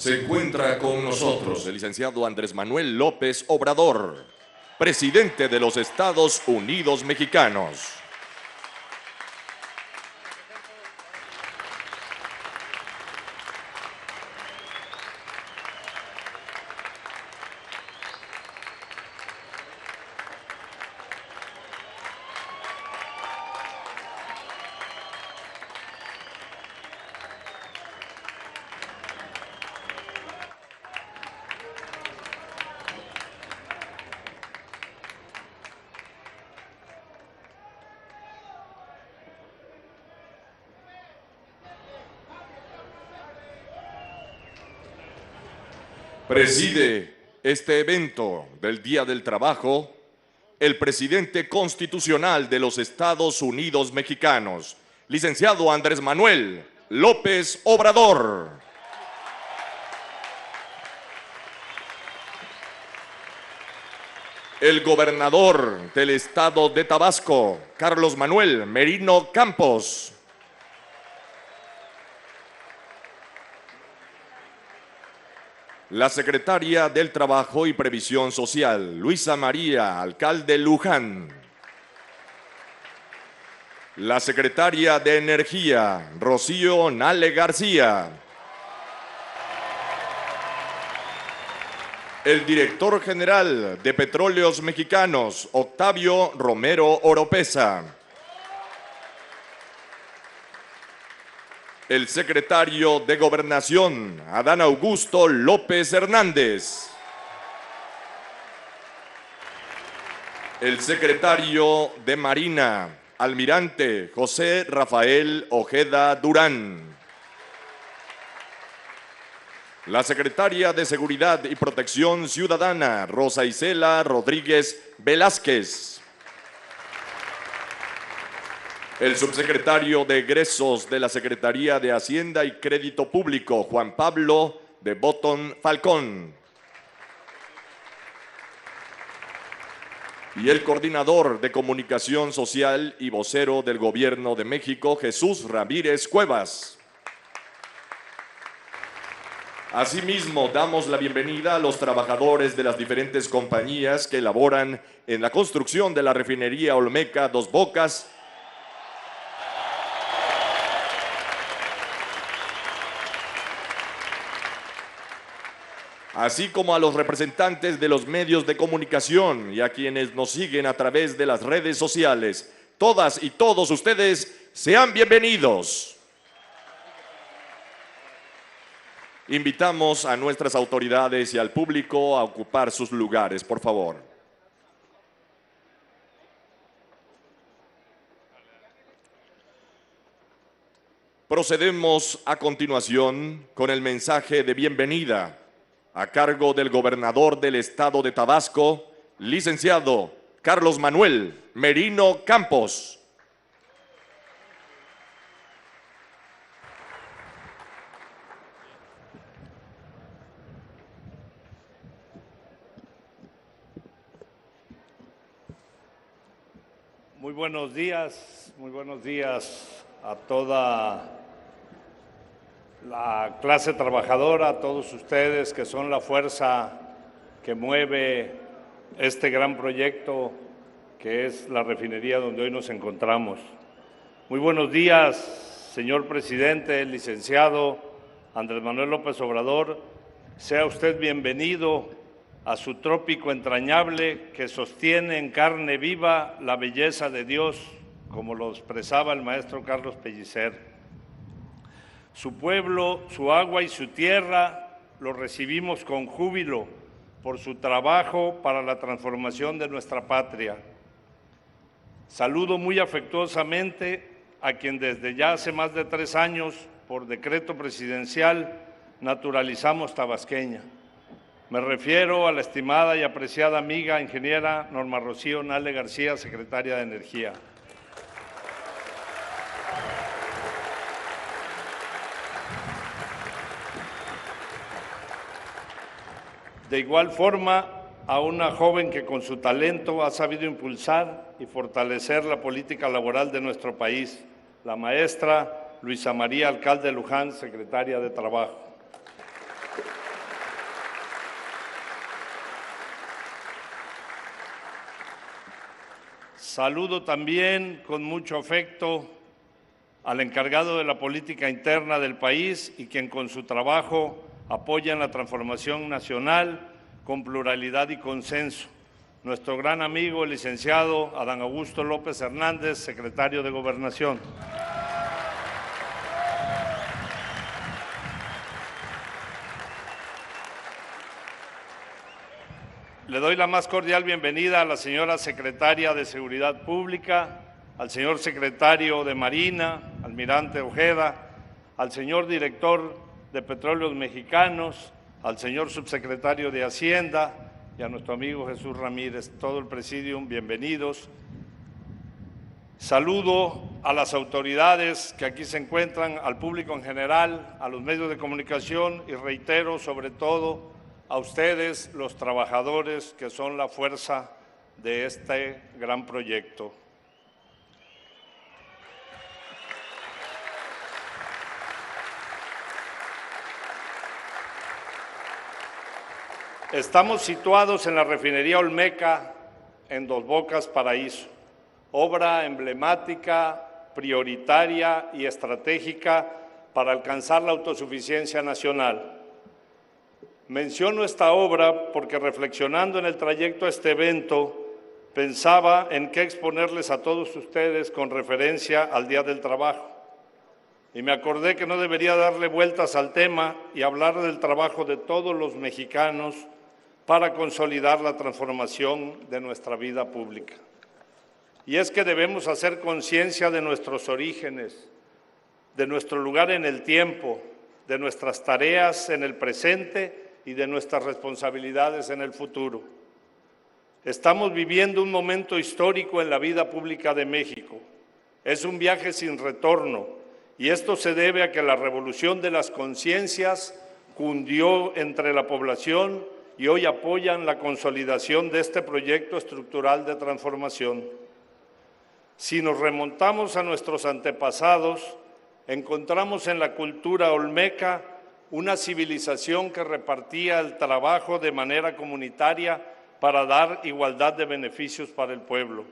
Se encuentra con nosotros el licenciado Andrés Manuel López Obrador, presidente de los Estados Unidos Mexicanos. Preside este evento del Día del Trabajo el presidente constitucional de los Estados Unidos Mexicanos, licenciado Andrés Manuel López Obrador. El gobernador del estado de Tabasco, Carlos Manuel Merino Campos. La secretaria del Trabajo y Previsión Social, Luisa María Alcalde Luján. La secretaria de Energía, Rocío Nale García. El director general de Petróleos Mexicanos, Octavio Romero Oropesa. El secretario de Gobernación, Adán Augusto López Hernández. El secretario de Marina, Almirante José Rafael Ojeda Durán. La secretaria de Seguridad y Protección Ciudadana, Rosa Isela Rodríguez Velázquez. El subsecretario de Egresos de la Secretaría de Hacienda y Crédito Público, Juan Pablo de Botón Falcón. Y el coordinador de Comunicación Social y vocero del Gobierno de México, Jesús Ramírez Cuevas. Asimismo, damos la bienvenida a los trabajadores de las diferentes compañías que elaboran en la construcción de la refinería Olmeca Dos Bocas, así como a los representantes de los medios de comunicación y a quienes nos siguen a través de las redes sociales. Todas y todos ustedes sean bienvenidos. Invitamos a nuestras autoridades y al público a ocupar sus lugares, por favor. Procedemos a continuación con el mensaje de bienvenida a cargo del gobernador del estado de Tabasco, licenciado Carlos Manuel Merino Campos. Muy buenos días a toda la clase trabajadora, a todos ustedes que son la fuerza que mueve este gran proyecto que es la refinería donde hoy nos encontramos. Muy buenos días, señor presidente, licenciado Andrés Manuel López Obrador. Sea usted bienvenido a su trópico entrañable que sostiene en carne viva la belleza de Dios, como lo expresaba el maestro Carlos Pellicer. Su pueblo, su agua y su tierra lo recibimos con júbilo, por su trabajo para la transformación de nuestra patria. Saludo muy afectuosamente a quien desde ya hace más de 3 años, por decreto presidencial, naturalizamos tabasqueña. Me refiero a la estimada y apreciada amiga ingeniera Norma Rocío Nale García, secretaria de Energía. De igual forma, a una joven que con su talento ha sabido impulsar y fortalecer la política laboral de nuestro país, la maestra Luisa María Alcalde Luján, secretaria de Trabajo. Saludo también con mucho afecto al encargado de la política interna del país y quien con su trabajo apoya en la transformación nacional con pluralidad y consenso, nuestro gran amigo, el licenciado Adán Augusto López Hernández, secretario de Gobernación. Le doy la más cordial bienvenida a la señora secretaria de Seguridad Pública, al señor secretario de Marina, almirante Ojeda, al señor director de Petróleos Mexicanos, al señor subsecretario de Hacienda y a nuestro amigo Jesús Ramírez, todo el presidium, bienvenidos. Saludo a las autoridades que aquí se encuentran, al público en general, a los medios de comunicación y reitero sobre todo a ustedes, los trabajadores que son la fuerza de este gran proyecto. Estamos situados en la refinería Olmeca, en Dos Bocas, Paraíso, obra emblemática, prioritaria y estratégica para alcanzar la autosuficiencia nacional. Menciono esta obra porque reflexionando en el trayecto a este evento, pensaba en qué exponerles a todos ustedes con referencia al Día del Trabajo. Y me acordé que no debería darle vueltas al tema y hablar del trabajo de todos los mexicanos para consolidar la transformación de nuestra vida pública. Y es que debemos hacer conciencia de nuestros orígenes, de nuestro lugar en el tiempo, de nuestras tareas en el presente y de nuestras responsabilidades en el futuro. Estamos viviendo un momento histórico en la vida pública de México. Es un viaje sin retorno y esto se debe a que la revolución de las conciencias cundió entre la población y hoy apoyan la consolidación de este proyecto estructural de transformación. Si nos remontamos a nuestros antepasados, encontramos en la cultura olmeca una civilización que repartía el trabajo de manera comunitaria para dar igualdad de beneficios para el pueblo.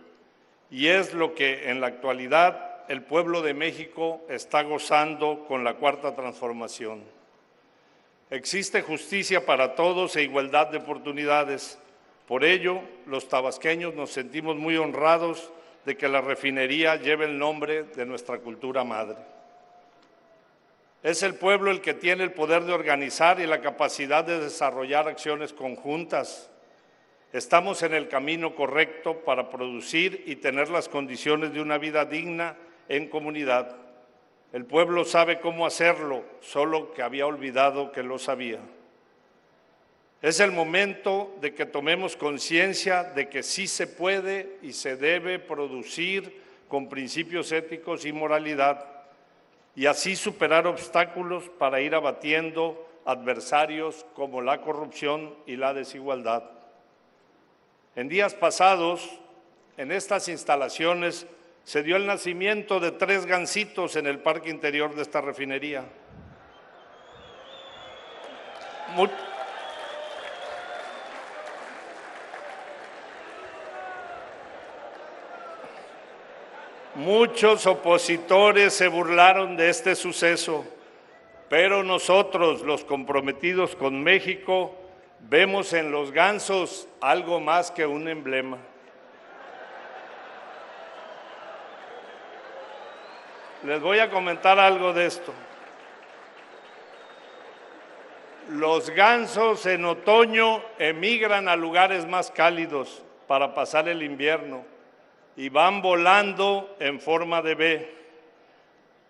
Y es lo que en la actualidad el pueblo de México está gozando con la Cuarta Transformación. Existe justicia para todos e igualdad de oportunidades. Por ello, los tabasqueños nos sentimos muy honrados de que la refinería lleve el nombre de nuestra cultura madre. Es el pueblo el que tiene el poder de organizar y la capacidad de desarrollar acciones conjuntas. Estamos en el camino correcto para producir y tener las condiciones de una vida digna en comunidad. El pueblo sabe cómo hacerlo, solo que había olvidado que lo sabía. Es el momento de que tomemos conciencia de que sí se puede y se debe producir con principios éticos y moralidad, y así superar obstáculos para ir abatiendo adversarios como la corrupción y la desigualdad. En días pasados, en estas instalaciones, se dio el nacimiento de 3 gansitos en el parque interior de esta refinería. Muchos opositores se burlaron de este suceso, pero nosotros, los comprometidos con México, vemos en los gansos algo más que un emblema. Les voy a comentar algo de esto. Los gansos en otoño emigran a lugares más cálidos para pasar el invierno y van volando en forma de V.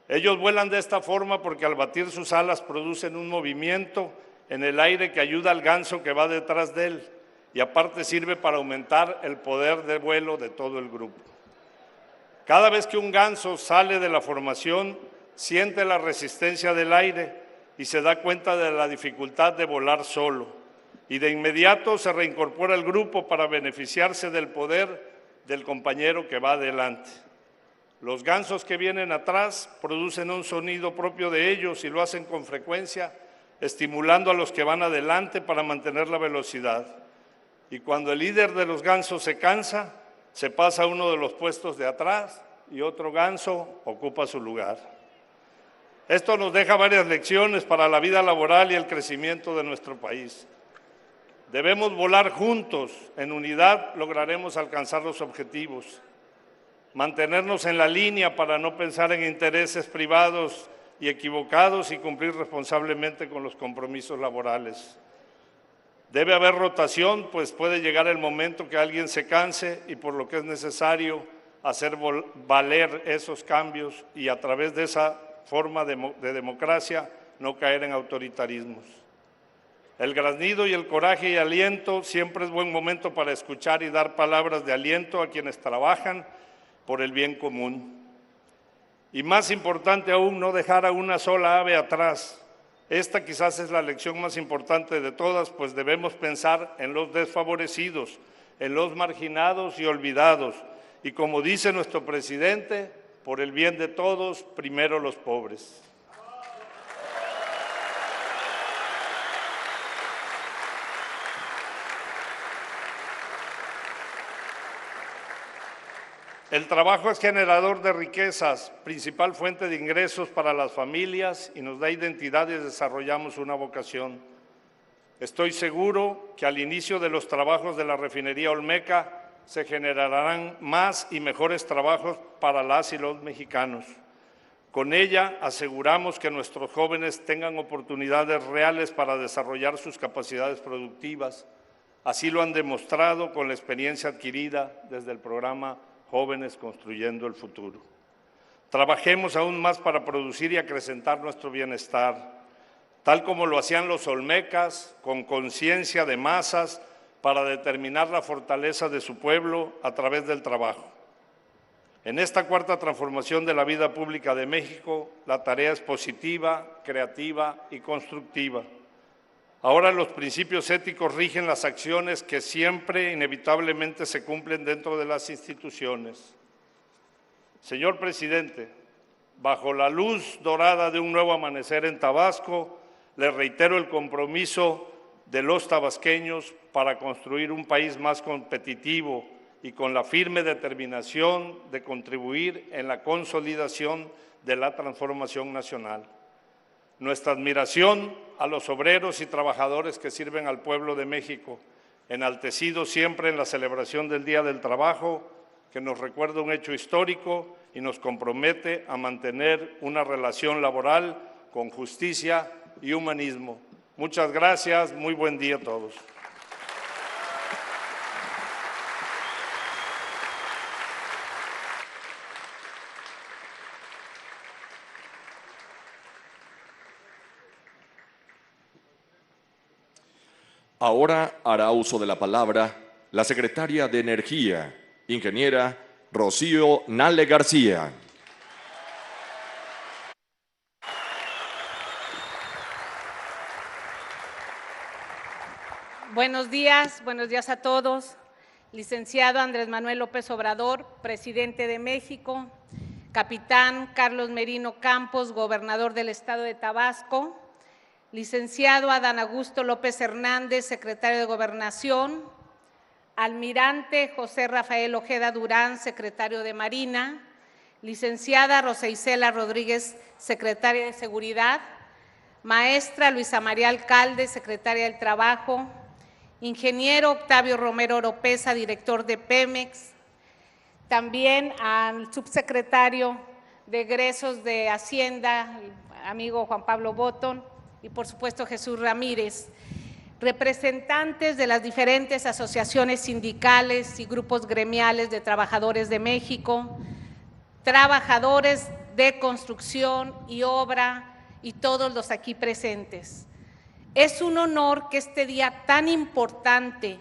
Ellos vuelan de esta forma porque al batir sus alas producen un movimiento en el aire que ayuda al ganso que va detrás de él y aparte sirve para aumentar el poder de vuelo de todo el grupo. Cada vez que un ganso sale de la formación, siente la resistencia del aire y se da cuenta de la dificultad de volar solo. Y de inmediato se reincorpora al grupo para beneficiarse del poder del compañero que va adelante. Los gansos que vienen atrás producen un sonido propio de ellos y lo hacen con frecuencia, estimulando a los que van adelante para mantener la velocidad. Y cuando el líder de los gansos se cansa, se pasa a uno de los puestos de atrás y otro ganso ocupa su lugar. Esto nos deja varias lecciones para la vida laboral y el crecimiento de nuestro país. Debemos volar juntos, en unidad lograremos alcanzar los objetivos. Mantenernos en la línea para no pensar en intereses privados y equivocados y cumplir responsablemente con los compromisos laborales. Debe haber rotación, pues puede llegar el momento que alguien se canse y por lo que es necesario hacer valer esos cambios y a través de esa forma de democracia no caer en autoritarismos. El graznido y el coraje y aliento siempre es buen momento para escuchar y dar palabras de aliento a quienes trabajan por el bien común. Y más importante aún, no dejar a una sola ave atrás. Esta quizás es la lección más importante de todas, pues debemos pensar en los desfavorecidos, en los marginados y olvidados. Y como dice nuestro presidente, por el bien de todos, primero los pobres. El trabajo es generador de riquezas, principal fuente de ingresos para las familias y nos da identidad y desarrollamos una vocación. Estoy seguro que al inicio de los trabajos de la refinería Olmeca se generarán más y mejores trabajos para las y los mexicanos. Con ella aseguramos que nuestros jóvenes tengan oportunidades reales para desarrollar sus capacidades productivas. Así lo han demostrado con la experiencia adquirida desde el programa Jóvenes Construyendo el Futuro. Trabajemos aún más para producir y acrecentar nuestro bienestar, tal como lo hacían los olmecas, con conciencia de masas, para determinar la fortaleza de su pueblo a través del trabajo. En esta cuarta transformación de la vida pública de México, la tarea es positiva, creativa y constructiva. Ahora los principios éticos rigen las acciones que siempre inevitablemente se cumplen dentro de las instituciones. Señor presidente, bajo la luz dorada de un nuevo amanecer en Tabasco, le reitero el compromiso de los tabasqueños para construir un país más competitivo y con la firme determinación de contribuir en la consolidación de la transformación nacional. Nuestra admiración a los obreros y trabajadores que sirven al pueblo de México, enaltecido siempre en la celebración del Día del Trabajo, que nos recuerda un hecho histórico y nos compromete a mantener una relación laboral con justicia y humanismo. Muchas gracias, muy buen día a todos. Ahora hará uso de la palabra la secretaria de Energía, ingeniera Rocío Nale García. Buenos días a todos. Licenciado Andrés Manuel López Obrador, presidente de México, capitán Carlos Merino Campos, gobernador del estado de Tabasco, licenciado Adán Augusto López Hernández, secretario de Gobernación, almirante José Rafael Ojeda Durán, secretario de Marina, licenciada Rosa Isela Rodríguez, secretaria de Seguridad, maestra Luisa María Alcalde, secretaria del Trabajo, ingeniero Octavio Romero Oropesa, director de Pemex, también al subsecretario de Egresos de Hacienda, amigo Juan Pablo Botton, y por supuesto Jesús Ramírez, representantes de las diferentes asociaciones sindicales y grupos gremiales de trabajadores de México, trabajadores de construcción y obra y todos los aquí presentes. Es un honor que este día tan importante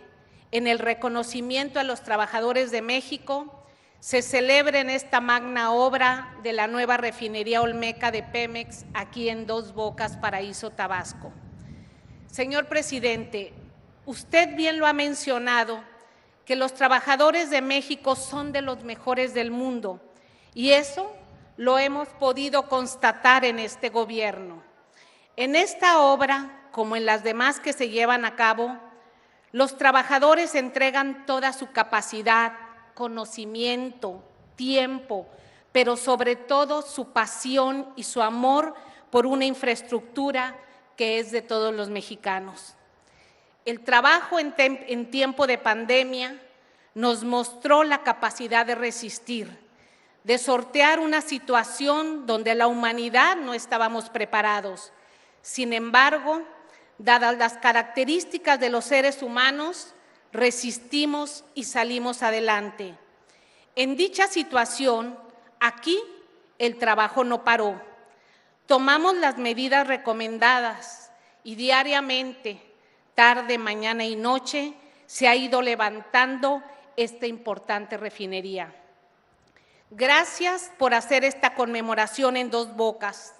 en el reconocimiento a los trabajadores de México se celebre en esta magna obra de la nueva refinería Olmeca de Pemex aquí en Dos Bocas, Paraíso, Tabasco. Señor presidente, usted bien lo ha mencionado, que los trabajadores de México son de los mejores del mundo y eso lo hemos podido constatar en este gobierno. En esta obra, como en las demás que se llevan a cabo, los trabajadores entregan toda su capacidad, conocimiento, tiempo, pero sobre todo su pasión y su amor por una infraestructura que es de todos los mexicanos. El trabajo en tiempo de pandemia nos mostró la capacidad de resistir, de sortear una situación donde la humanidad no estábamos preparados. Sin embargo, dadas las características de los seres humanos, resistimos y salimos adelante. En dicha situación, aquí el trabajo no paró. Tomamos las medidas recomendadas y diariamente, tarde, mañana y noche, se ha ido levantando esta importante refinería. Gracias por hacer esta conmemoración en Dos Bocas,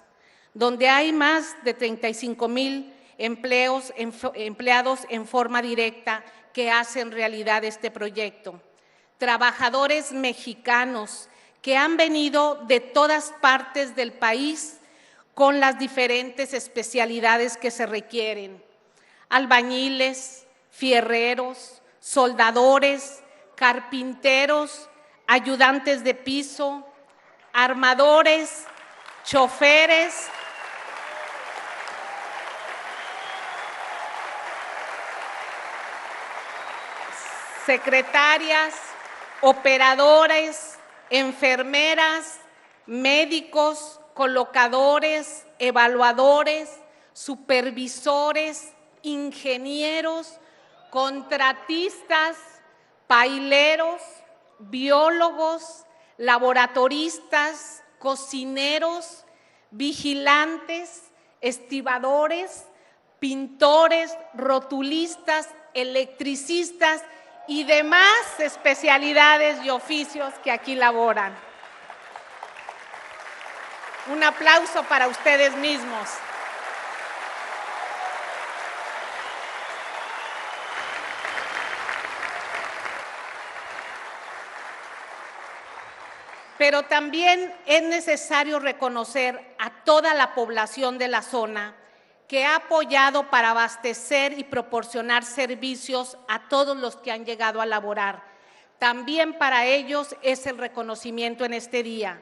donde hay más de 35,000 empleados en forma directa que hacen realidad este proyecto. Trabajadores mexicanos que han venido de todas partes del país con las diferentes especialidades que se requieren. Albañiles, fierreros, soldadores, carpinteros, ayudantes de piso, armadores, choferes, secretarias, operadores, enfermeras, médicos, colocadores, evaluadores, supervisores, ingenieros, contratistas, paileros, biólogos, laboratoristas, cocineros, vigilantes, estibadores, pintores, rotulistas, electricistas y demás especialidades y oficios que aquí laboran. Un aplauso para ustedes mismos. Pero también es necesario reconocer a toda la población de la zona que ha apoyado para abastecer y proporcionar servicios a todos los que han llegado a laborar. También para ellos es el reconocimiento en este día,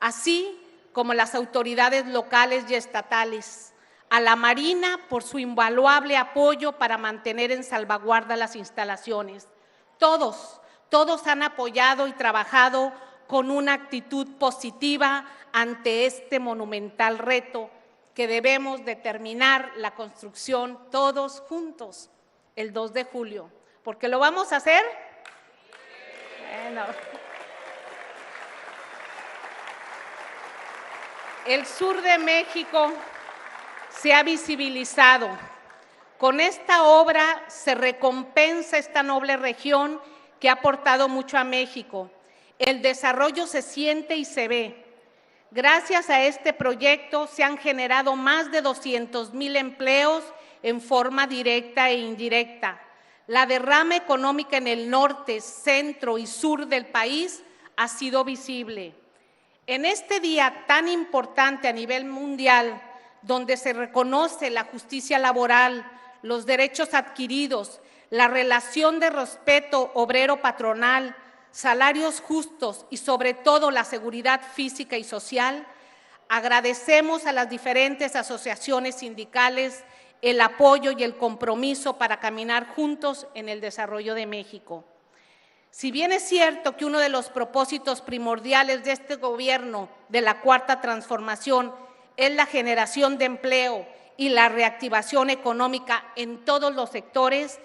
así como las autoridades locales y estatales, a la Marina por su invaluable apoyo para mantener en salvaguarda las instalaciones. Todos han apoyado y trabajado con una actitud positiva ante este monumental reto que debemos de terminar la construcción todos juntos el 2 de julio. ¿Porque lo vamos a hacer? Bueno. El sur de México se ha visibilizado. Con esta obra se recompensa esta noble región que ha aportado mucho a México. El desarrollo se siente y se ve. Gracias a este proyecto se han generado más de 200,000 empleos en forma directa e indirecta. La derrama económica en el norte, centro y sur del país ha sido visible. En este día tan importante a nivel mundial, donde se reconoce la justicia laboral, los derechos adquiridos, la relación de respeto obrero-patronal, salarios justos y sobre todo la seguridad física y social, agradecemos a las diferentes asociaciones sindicales el apoyo y el compromiso para caminar juntos en el desarrollo de México. Si bien es cierto que uno de los propósitos primordiales de este gobierno de la Cuarta Transformación es la generación de empleo y la reactivación económica en todos los sectores,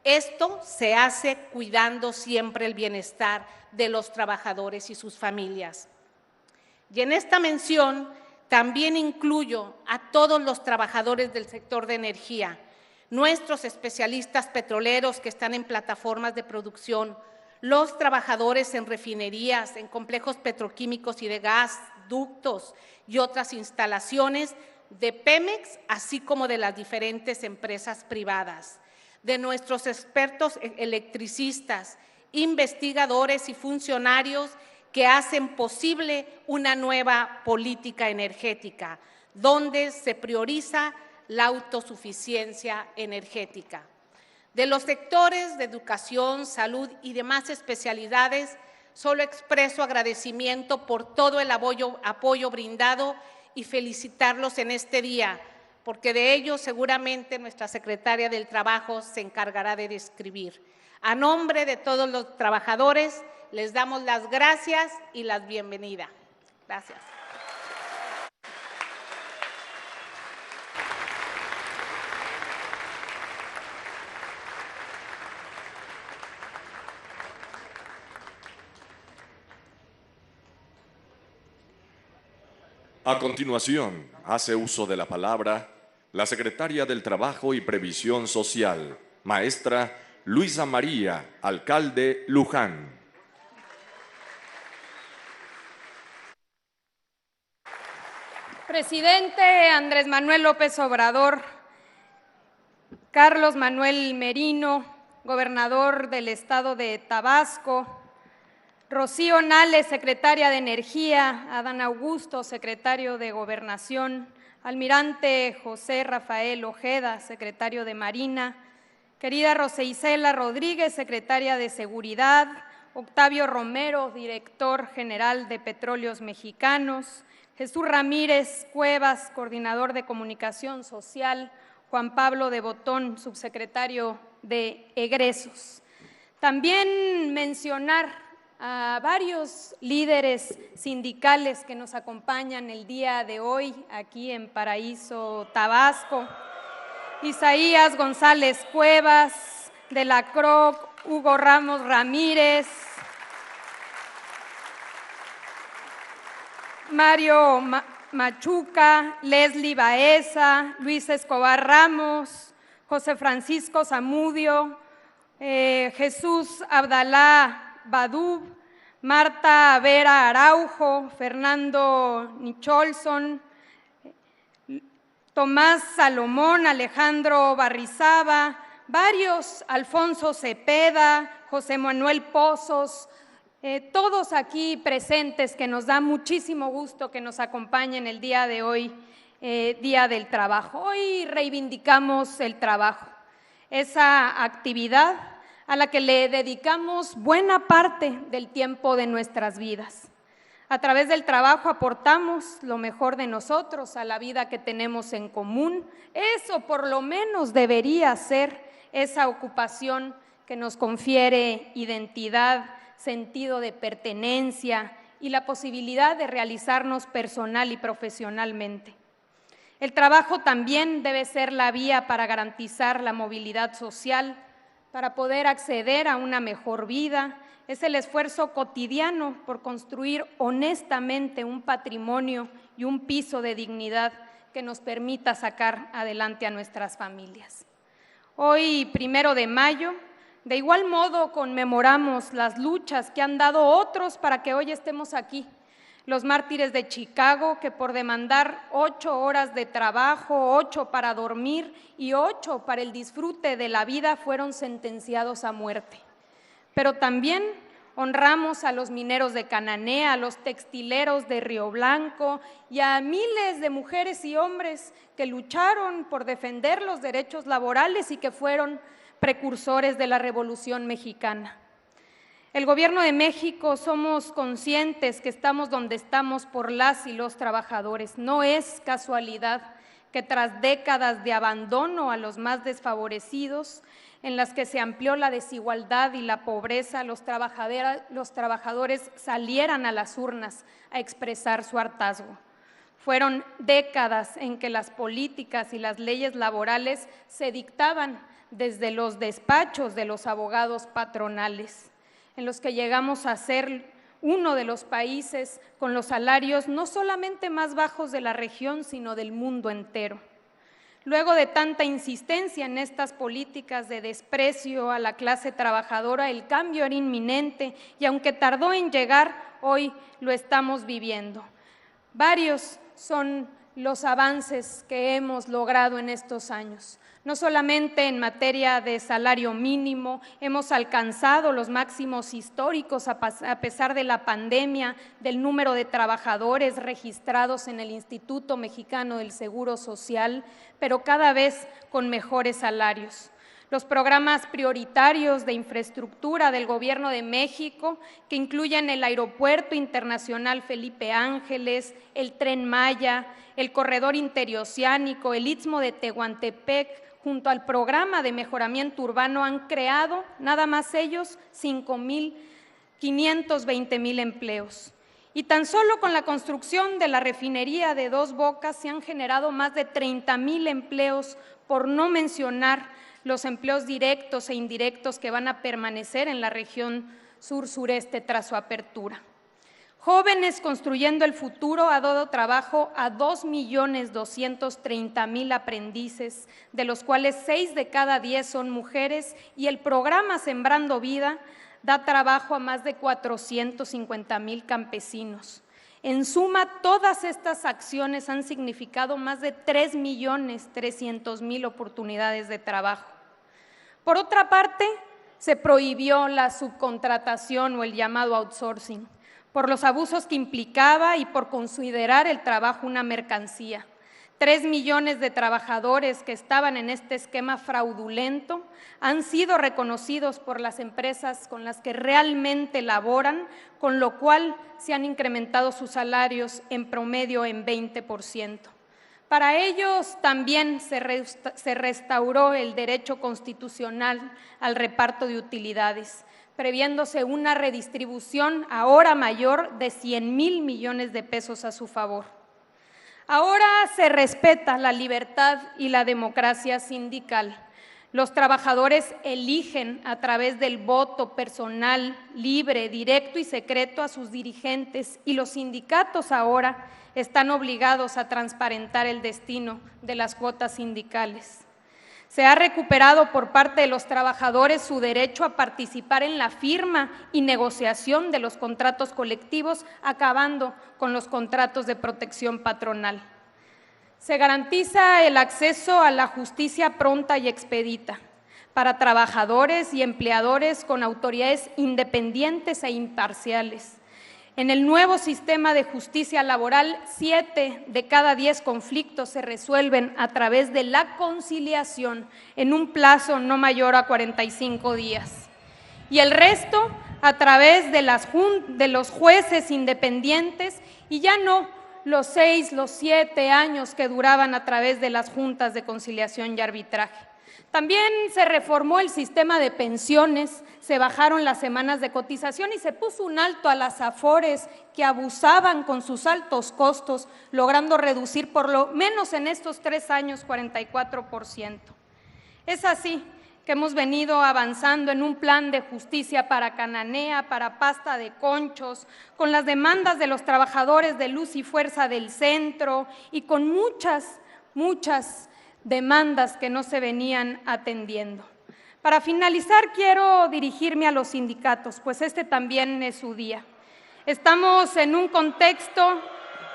esto se hace cuidando siempre el bienestar de los trabajadores y sus familias. Y en esta mención también incluyo a todos los trabajadores del sector de energía, nuestros especialistas petroleros que están en plataformas de producción, los trabajadores en refinerías, en complejos petroquímicos y de gas, ductos y otras instalaciones de Pemex, así como de las diferentes empresas privadas, de nuestros expertos electricistas, investigadores y funcionarios que hacen posible una nueva política energética, donde se prioriza la autosuficiencia energética. De los sectores de educación, salud y demás especialidades, solo expreso agradecimiento por todo el apoyo brindado y felicitarlos en este día, porque de ello seguramente nuestra secretaria del Trabajo se encargará de describir. A nombre de todos los trabajadores, les damos las gracias y la bienvenida. Gracias. A continuación, hace uso de la palabra la secretaria del Trabajo y Previsión Social, maestra Luisa María Alcalde Luján. Presidente Andrés Manuel López Obrador, Carlos Manuel Merino, gobernador del estado de Tabasco, Rocío Nale, secretaria de Energía, Adán Augusto, secretario de Gobernación, Almirante José Rafael Ojeda, secretario de Marina, querida Rosa Isela Rodríguez, secretaria de Seguridad, Octavio Romero, director general de Petróleos Mexicanos, Jesús Ramírez Cuevas, coordinador de Comunicación Social, Juan Pablo de Botón, subsecretario de Egresos. También mencionar a varios líderes sindicales que nos acompañan el día de hoy aquí en Paraíso, Tabasco. Isaías González Cuevas, de la CROC, Hugo Ramos Ramírez, Mario Machuca, Leslie Baeza, Luis Escobar Ramos, José Francisco Zamudio, Jesús Abdalá Badub, Marta Vera Araujo, Fernando Nicholson, Tomás Salomón, Alejandro Barrizaba, varios, Alfonso Cepeda, José Manuel Pozos, todos aquí presentes que nos da muchísimo gusto que nos acompañen el día de hoy, Día del Trabajo. Hoy reivindicamos el trabajo, esa actividad a la que le dedicamos buena parte del tiempo de nuestras vidas. A través del trabajo aportamos lo mejor de nosotros a la vida que tenemos en común. Eso por lo menos debería ser esa ocupación que nos confiere identidad, sentido de pertenencia y la posibilidad de realizarnos personal y profesionalmente. El trabajo también debe ser la vía para garantizar la movilidad social, para poder acceder a una mejor vida. Es el esfuerzo cotidiano por construir honestamente un patrimonio y un piso de dignidad que nos permita sacar adelante a nuestras familias. Hoy, 1 de mayo, de igual modo conmemoramos las luchas que han dado otros para que hoy estemos aquí. Los mártires de Chicago, que por demandar 8 horas de trabajo, 8 para dormir y 8 para el disfrute de la vida, fueron sentenciados a muerte. Pero también honramos a los mineros de Cananea, a los textileros de Río Blanco y a miles de mujeres y hombres que lucharon por defender los derechos laborales y que fueron precursores de la Revolución Mexicana. El Gobierno de México somos conscientes que estamos donde estamos por las y los trabajadores. No es casualidad que tras décadas de abandono a los más desfavorecidos, en las que se amplió la desigualdad y la pobreza, los trabajadores salieran a las urnas a expresar su hartazgo. Fueron décadas en que las políticas y las leyes laborales se dictaban desde los despachos de los abogados patronales, en los que llegamos a ser uno de los países con los salarios no solamente más bajos de la región, sino del mundo entero. Luego de tanta insistencia en estas políticas de desprecio a la clase trabajadora, el cambio era inminente y aunque tardó en llegar, hoy lo estamos viviendo. Varios son los avances que hemos logrado en estos años. No solamente en materia de salario mínimo, hemos alcanzado los máximos históricos a pesar de la pandemia, del número de trabajadores registrados en el Instituto Mexicano del Seguro Social, pero cada vez con mejores salarios. Los programas prioritarios de infraestructura del Gobierno de México, que incluyen el Aeropuerto Internacional Felipe Ángeles, el Tren Maya, el Corredor Interoceánico, el Istmo de Tehuantepec, junto al Programa de Mejoramiento Urbano, han creado, nada más ellos, 520,000 empleos. Y tan solo con la construcción de la refinería de Dos Bocas se han generado más de 30,000 empleos, por no mencionar los empleos directos e indirectos que van a permanecer en la región sur-sureste tras su apertura. Jóvenes Construyendo el Futuro ha dado trabajo a 2,230,000 aprendices, de los cuales 6 de cada 10 son mujeres, y el programa Sembrando Vida da trabajo a más de 450,000 campesinos. En suma, todas estas acciones han significado más de 3,300,000 oportunidades de trabajo. Por otra parte, se prohibió la subcontratación o el llamado outsourcing, por los abusos que implicaba y por considerar el trabajo una mercancía. 3 millones de trabajadores que estaban en este esquema fraudulento han sido reconocidos por las empresas con las que realmente laboran, con lo cual se han incrementado sus salarios en promedio en 20%. Para ellos también se restauró el derecho constitucional al reparto de utilidades, previéndose una redistribución ahora mayor de 100,000 millones de pesos a su favor. Ahora se respeta la libertad y la democracia sindical. Los trabajadores eligen a través del voto personal, libre, directo y secreto a sus dirigentes, y los sindicatos ahora están obligados a transparentar el destino de las cuotas sindicales. Se ha recuperado por parte de los trabajadores su derecho a participar en la firma y negociación de los contratos colectivos, acabando con los contratos de protección patronal. Se garantiza el acceso a la justicia pronta y expedita para trabajadores y empleadores con autoridades independientes e imparciales. En el nuevo sistema de justicia laboral, 7 de cada 10 conflictos se resuelven a través de la conciliación en un plazo no mayor a 45 días. Y el resto a través de los jueces independientes, y ya no los 6, los 7 años que duraban a través de las juntas de conciliación y arbitraje. También se reformó el sistema de pensiones, se bajaron las semanas de cotización y se puso un alto a las afores que abusaban con sus altos costos, logrando reducir por lo menos en estos 3 años 44%. Es así que hemos venido avanzando en un plan de justicia para Cananea, para Pasta de Conchos, con las demandas de los trabajadores de Luz y Fuerza del Centro y con muchas demandas que no se venían atendiendo. Para finalizar, quiero dirigirme a los sindicatos, pues este también es su día. Estamos en un contexto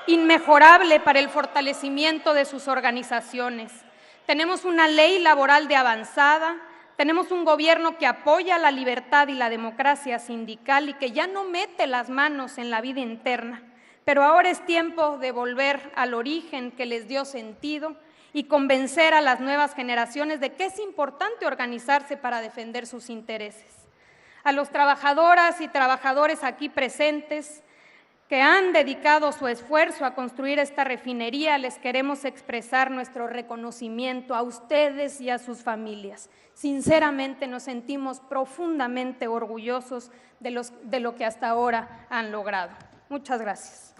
inmejorable para el fortalecimiento de sus organizaciones. Tenemos una ley laboral de avanzada, tenemos un gobierno que apoya la libertad y la democracia sindical y que ya no mete las manos en la vida interna, pero ahora es tiempo de volver al origen que les dio sentido y convencer a las nuevas generaciones de que es importante organizarse para defender sus intereses. A los trabajadoras y trabajadores aquí presentes que han dedicado su esfuerzo a construir esta refinería, les queremos expresar nuestro reconocimiento a ustedes y a sus familias. Sinceramente nos sentimos profundamente orgullosos de lo que hasta ahora han logrado. Muchas gracias.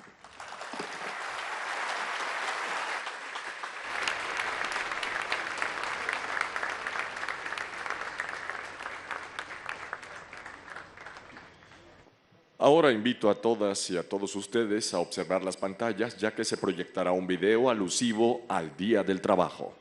Ahora invito a todas y a todos ustedes a observar las pantallas, ya que se proyectará un video alusivo al Día del Trabajo.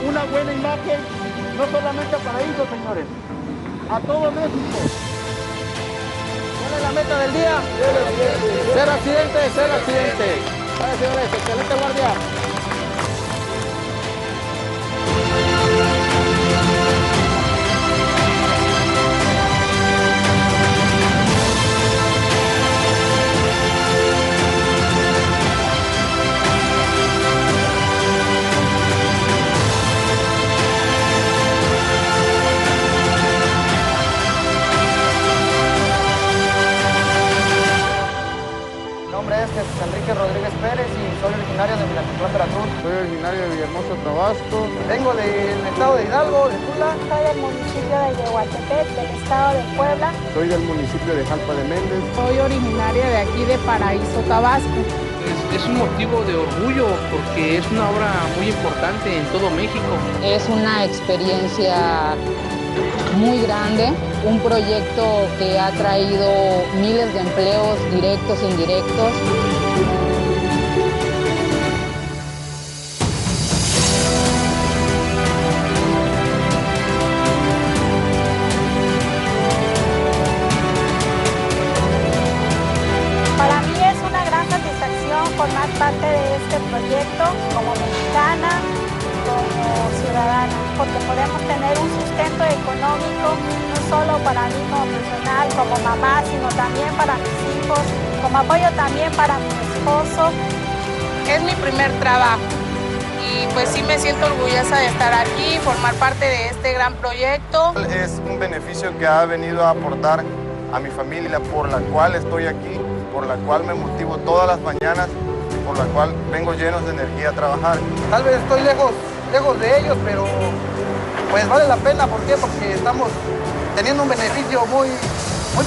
Una buena imagen, no solamente para ellos, señores, a todo México. ¿Cuál es la meta del día? Ser accidente, ser accidente. Vaya, señores, excelente guardia. Mi nombre es Jesús Enrique Rodríguez Pérez y soy originario de Milatlán, Veracruz. Soy originario de Villahermosa, Tabasco. Vengo del estado de Hidalgo, de Tula. Soy del municipio de Yehuatepec, del estado de Puebla. Soy del municipio de Jalpa de Méndez. Soy originaria de aquí de Paraíso, Tabasco. Es un motivo de orgullo porque es una obra muy importante en todo México. Es una experiencia muy grande, un proyecto que ha traído miles de empleos directos e indirectos. Para mí es una gran satisfacción formar parte de este proyecto como mexicana, como ciudadana, porque podemos tener un sustento económico no solo para mí como personal, como mamá, sino también para mis hijos, como apoyo también para mi esposo. Es mi primer trabajo y pues sí me siento orgullosa de estar aquí y formar parte de este gran proyecto. Es un beneficio que ha venido a aportar a mi familia, por la cual estoy aquí, por la cual me motivo todas las mañanas, por la cual vengo llenos de energía a trabajar. Tal vez estoy lejos de ellos, pero pues vale la pena. ¿Por qué? Porque estamos teniendo un beneficio muy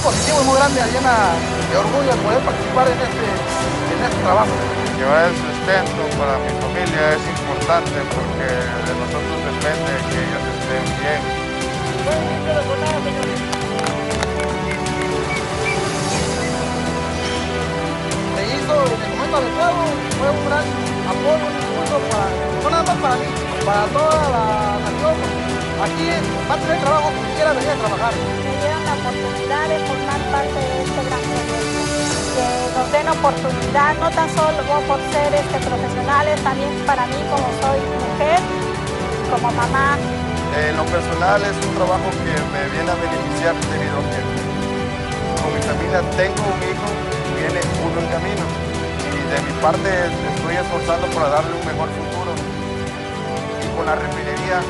positivo y muy grande, llena de orgullo de poder participar en este trabajo. Llevar el sustento para mi familia es importante porque de nosotros depende que ellos estén bien. Se hizo en el momento adecuado, fue un gran apoyo, un impulso no nada más para mí, para toda la nación. Aquí va a tener trabajo quien quiera venir a trabajar. Me dieron la oportunidad de formar parte de este gran proyecto. Que nos den oportunidad, no tan solo por ser profesionales, también para mí como soy mujer, como mamá. En lo personal es un trabajo que me viene a beneficiar debido a que con mi familia tengo un hijo y viene uno en camino. Y de mi parte estoy esforzando para darle un mejor futuro. Y con la refinería,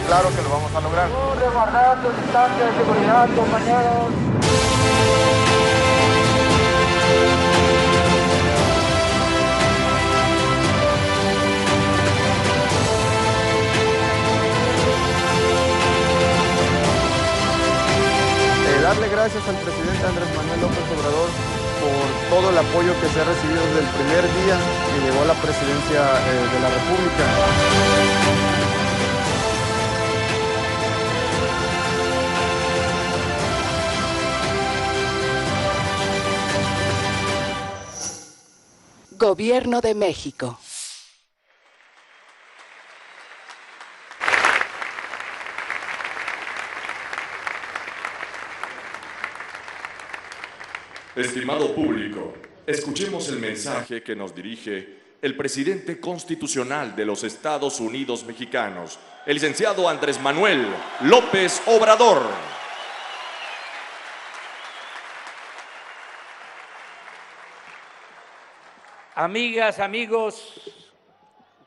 claro que lo vamos a lograr. Resguardar tu distancia de seguridad, compañeros. Darle gracias al presidente Andrés Manuel López Obrador por todo el apoyo que se ha recibido desde el primer día que llegó a la presidencia de la República. Gobierno de México. Estimado público, escuchemos el mensaje que nos dirige el presidente constitucional de los Estados Unidos mexicanos, el licenciado Andrés Manuel López Obrador. Amigas, amigos,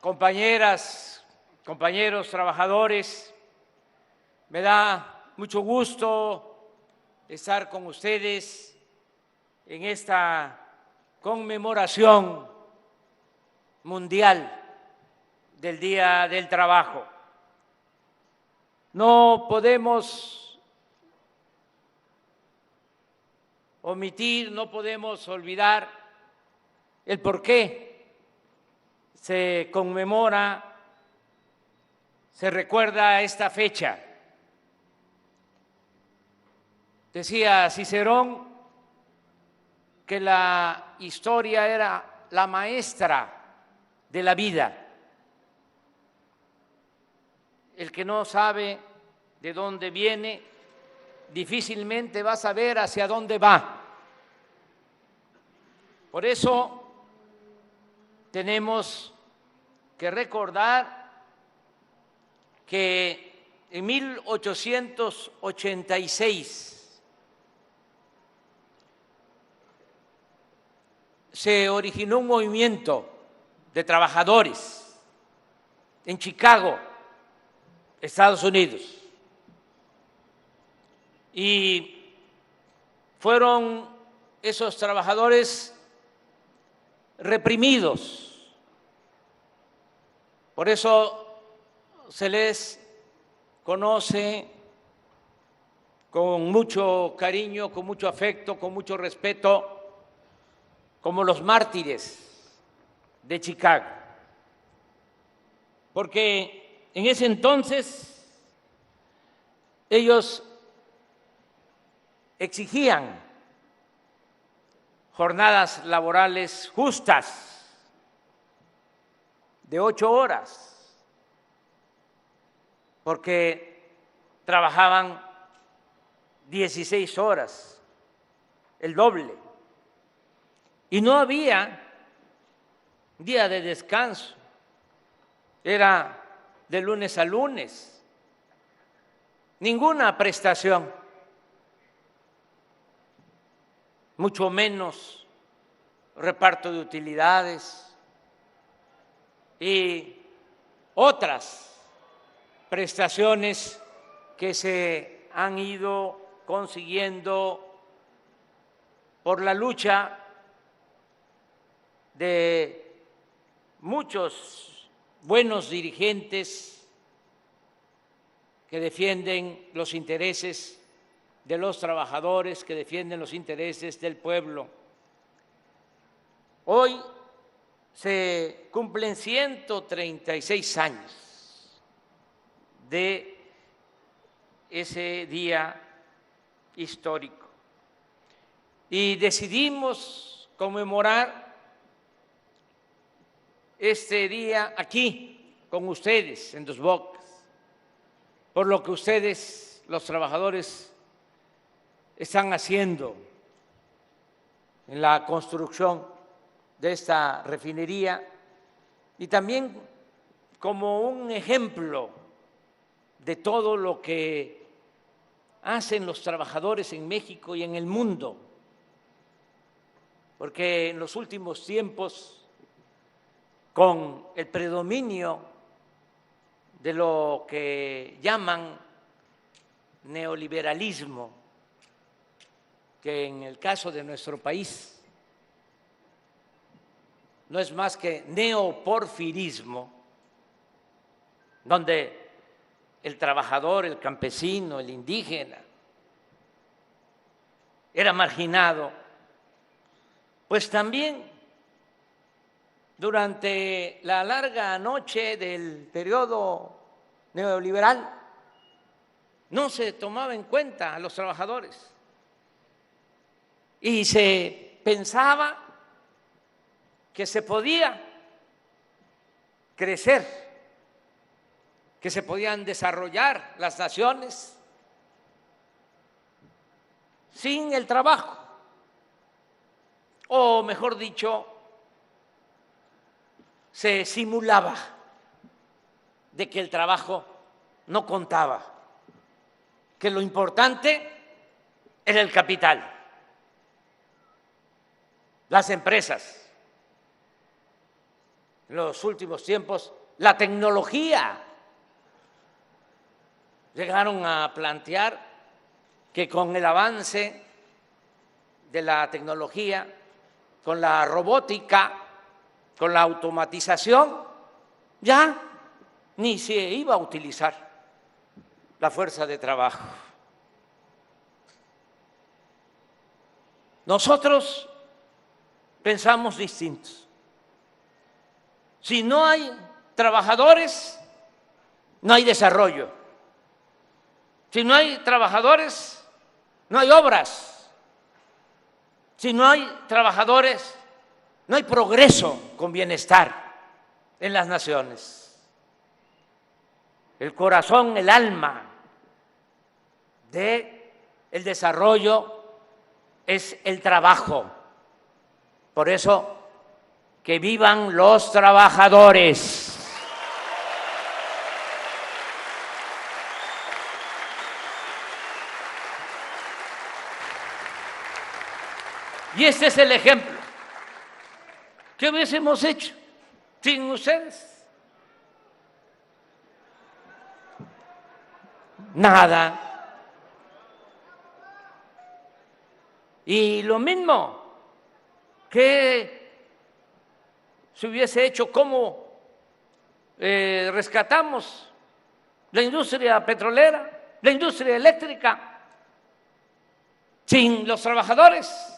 compañeras, compañeros, trabajadores, me da mucho gusto estar con ustedes en esta conmemoración mundial del Día del Trabajo. No podemos omitir, no podemos olvidar el por qué se conmemora, se recuerda esta fecha. Decía Cicerón que la historia era la maestra de la vida. El que no sabe de dónde viene, difícilmente va a saber hacia dónde va. Por eso tenemos que recordar que en 1886 se originó un movimiento de trabajadores en Chicago, Estados Unidos, y fueron esos trabajadores reprimidos. Por eso se les conoce con mucho cariño, con mucho afecto, con mucho respeto, como los mártires de Chicago. Porque en ese entonces ellos exigían jornadas laborales justas de 8 horas, porque trabajaban 16 horas, el doble, y no había día de descanso, era de lunes a lunes, ninguna prestación, mucho menos reparto de utilidades y otras prestaciones que se han ido consiguiendo por la lucha de muchos buenos dirigentes que defienden los intereses de los trabajadores, que defienden los intereses del pueblo. Hoy se cumplen 136 años de ese día histórico y decidimos conmemorar este día aquí con ustedes en Dos Bocas, por lo que ustedes, los trabajadores, están haciendo en la construcción de esta refinería y también como un ejemplo de todo lo que hacen los trabajadores en México y en el mundo, porque en los últimos tiempos, con el predominio de lo que llaman neoliberalismo, que en el caso de nuestro país no es más que neoporfirismo, donde el trabajador, el campesino, el indígena era marginado, pues también durante la larga noche del periodo neoliberal no se tomaba en cuenta a los trabajadores. Y se pensaba que se podía crecer, que se podían desarrollar las naciones sin el trabajo, o mejor dicho, se simulaba de que el trabajo no contaba, que lo importante era el capital, las empresas. En los últimos tiempos, la tecnología. Llegaron a plantear que con el avance de la tecnología, con la robótica, con la automatización, ya ni se iba a utilizar la fuerza de trabajo. Nosotros pensamos distintos. Si no hay trabajadores, no hay desarrollo. Si no hay trabajadores, no hay obras. Si no hay trabajadores, no hay progreso con bienestar en las naciones. El corazón, el alma del desarrollo es el trabajo. Por eso, que vivan los trabajadores. Y este es el ejemplo. ¿Qué hubiésemos hecho sin ustedes? Nada. Y lo mismo que se hubiese hecho, ¿cómo rescatamos la industria petrolera, la industria eléctrica, sin los trabajadores?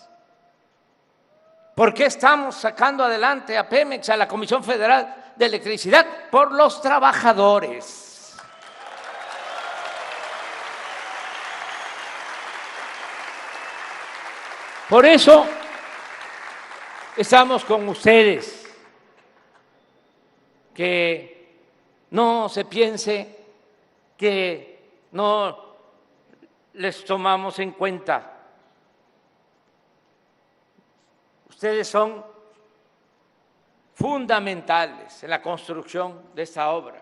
¿Por qué estamos sacando adelante a Pemex, a la Comisión Federal de Electricidad? Por los trabajadores. Por eso estamos con ustedes. Que no se piense que no les tomamos en cuenta. Ustedes son fundamentales en la construcción de esta obra,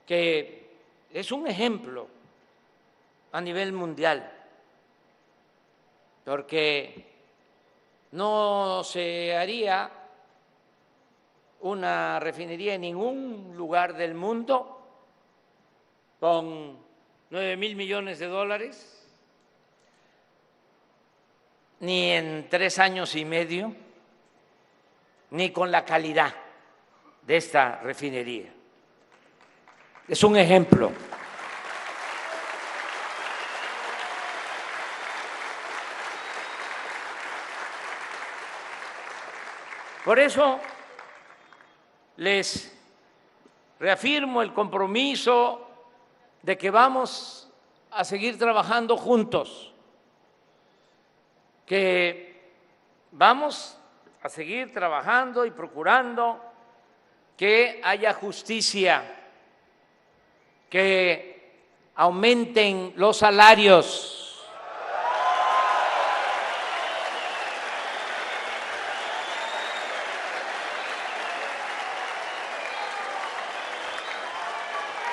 que es un ejemplo a nivel mundial, porque no se haría una refinería en ningún lugar del mundo con 9,000 millones de dólares, ni en 3 años y medio, ni con la calidad de esta refinería. Es un ejemplo. Por eso les reafirmo el compromiso de que vamos a seguir trabajando juntos, que vamos a seguir trabajando y procurando que haya justicia, que aumenten los salarios,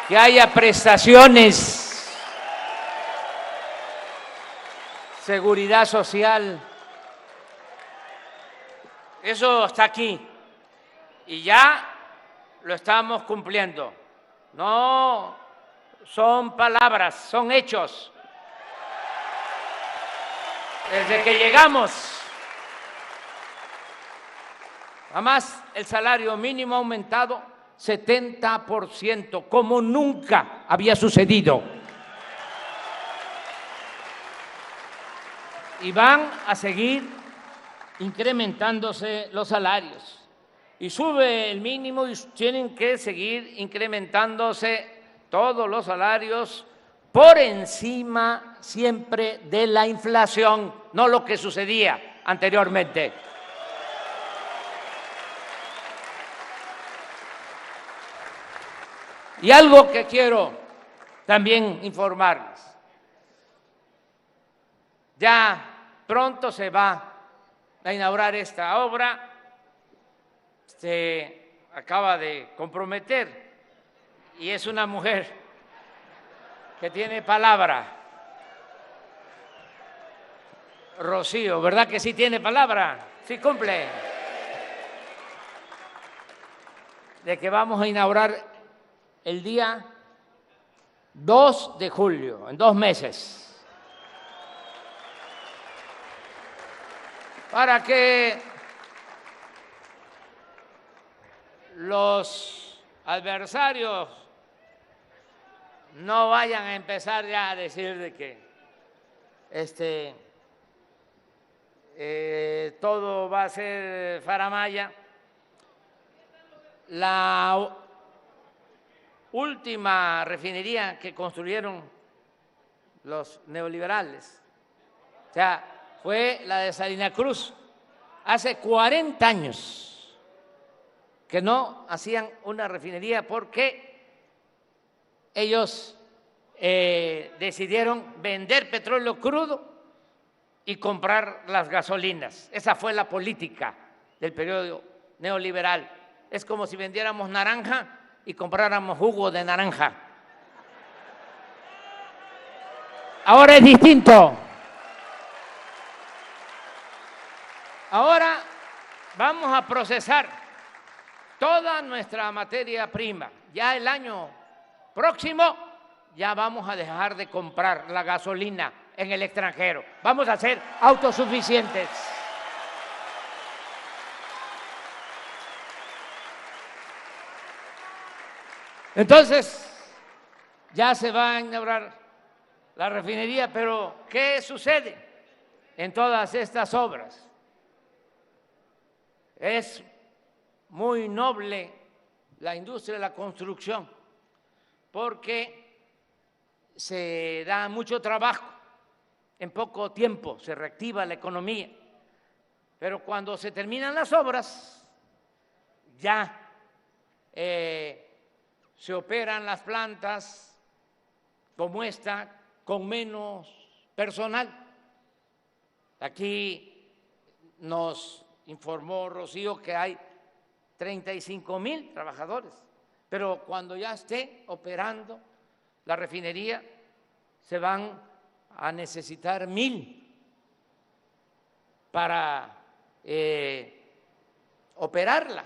que haya prestaciones, seguridad social. Eso está aquí y ya lo estamos cumpliendo. No son palabras, son hechos. Desde que llegamos, además el salario mínimo ha aumentado 70%, como nunca había sucedido. Y van a seguir incrementándose los salarios. Y sube el mínimo y tienen que seguir incrementándose todos los salarios por encima siempre de la inflación, no lo que sucedía anteriormente. Y algo que quiero también informarles. Ya pronto se va a inaugurar esta obra se acaba de comprometer y es una mujer que tiene palabra. Rocío, ¿verdad que sí tiene palabra? Sí cumple. De que vamos a inaugurar el día 2 de julio, en 2 meses. Para que los adversarios no vayan a empezar ya a decir de que todo va a ser faramalla. La última refinería que construyeron los neoliberales, o sea, fue la de Salina Cruz, hace 40 años que no hacían una refinería porque ellos decidieron vender petróleo crudo y comprar las gasolinas. Esa fue la política del periodo neoliberal. Es como si vendiéramos naranja y compráramos jugo de naranja. Ahora es distinto. Ahora vamos a procesar toda nuestra materia prima. Ya el año próximo ya vamos a dejar de comprar la gasolina en el extranjero. Vamos a ser autosuficientes. Entonces, ya se va a inaugurar la refinería, pero ¿qué sucede en todas estas obras? Es muy noble la industria de la construcción porque se da mucho trabajo, en poco tiempo se reactiva la economía, pero cuando se terminan las obras ya se operan las plantas como esta con menos personal. Aquí nos informó Rocío que hay 35,000 trabajadores, pero cuando ya esté operando la refinería se van a necesitar 1,000 para operarla.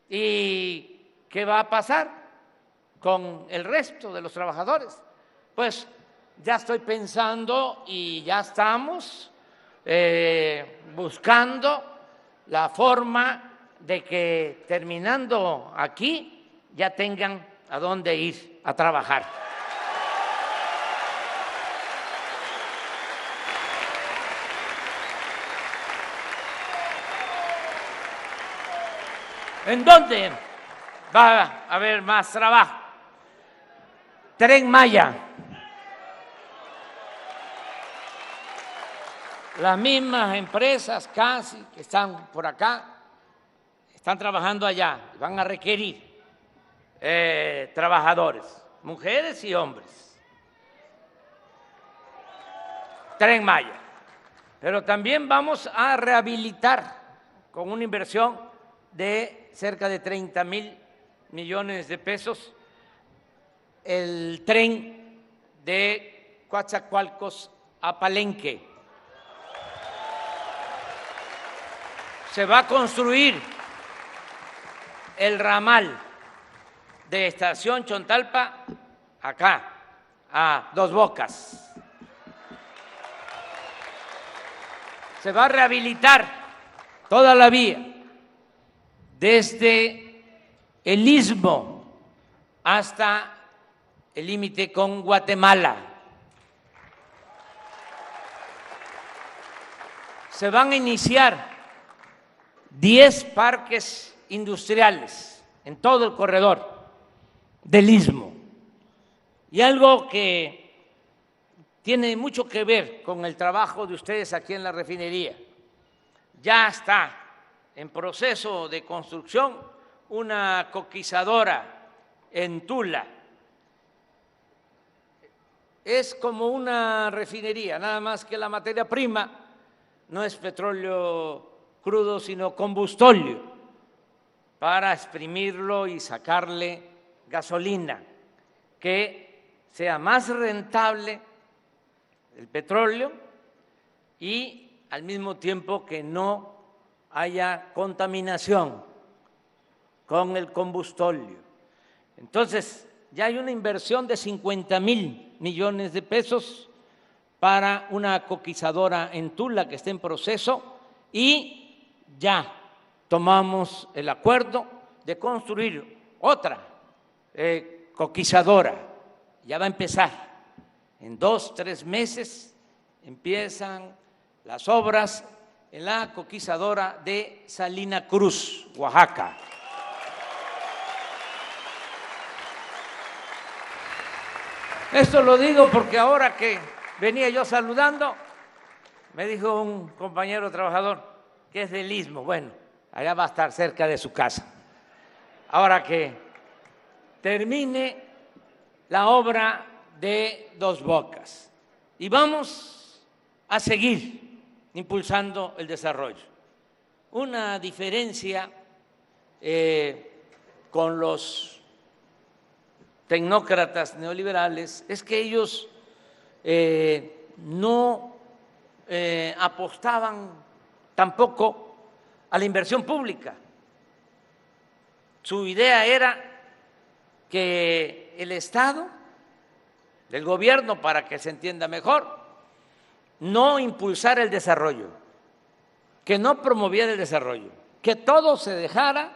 ¿Y qué va a pasar con el resto de los trabajadores? Pues ya estoy pensando y ya estamos buscando la forma de que terminando aquí ya tengan a dónde ir a trabajar. ¿En dónde va a haber más trabajo? Tren Maya. Las mismas empresas casi que están por acá, están trabajando allá, van a requerir trabajadores, mujeres y hombres. Tren Maya. Pero también vamos a rehabilitar con una inversión de cerca de 30,000 millones de pesos el tren de Coatzacoalcos a Palenque. Se va a construir el ramal de Estación Chontalpa acá, a Dos Bocas. Se va a rehabilitar toda la vía desde el Istmo hasta el límite con Guatemala. Se van a iniciar 10 parques industriales en todo el corredor del Istmo. Y algo que tiene mucho que ver con el trabajo de ustedes aquí en la refinería. Ya está en proceso de construcción una coquizadora en Tula. Es como una refinería, nada más que la materia prima no es petróleo crudo, sino combustóleo. para exprimirlo y sacarle gasolina, que sea más rentable el petróleo y al mismo tiempo que no haya contaminación con el combustible. Entonces, ya hay una inversión de 50,000 millones de pesos para una coquizadora en Tula que está en proceso y ya tomamos el acuerdo de construir otra coquizadora. Ya va a empezar. En 2, 3 meses empiezan las obras en la coquizadora de Salina Cruz, Oaxaca. Esto lo digo porque ahora que venía yo saludando, me dijo un compañero trabajador que es del Istmo. Bueno, allá va a estar cerca de su casa. Ahora que termine la obra de Dos Bocas. Y vamos a seguir impulsando el desarrollo. Una diferencia con los tecnócratas neoliberales es que ellos no apostaban tampoco a la inversión pública. Su idea era que el Estado, el gobierno, para que se entienda mejor, no impulsara el desarrollo, que no promoviera el desarrollo, que todo se dejara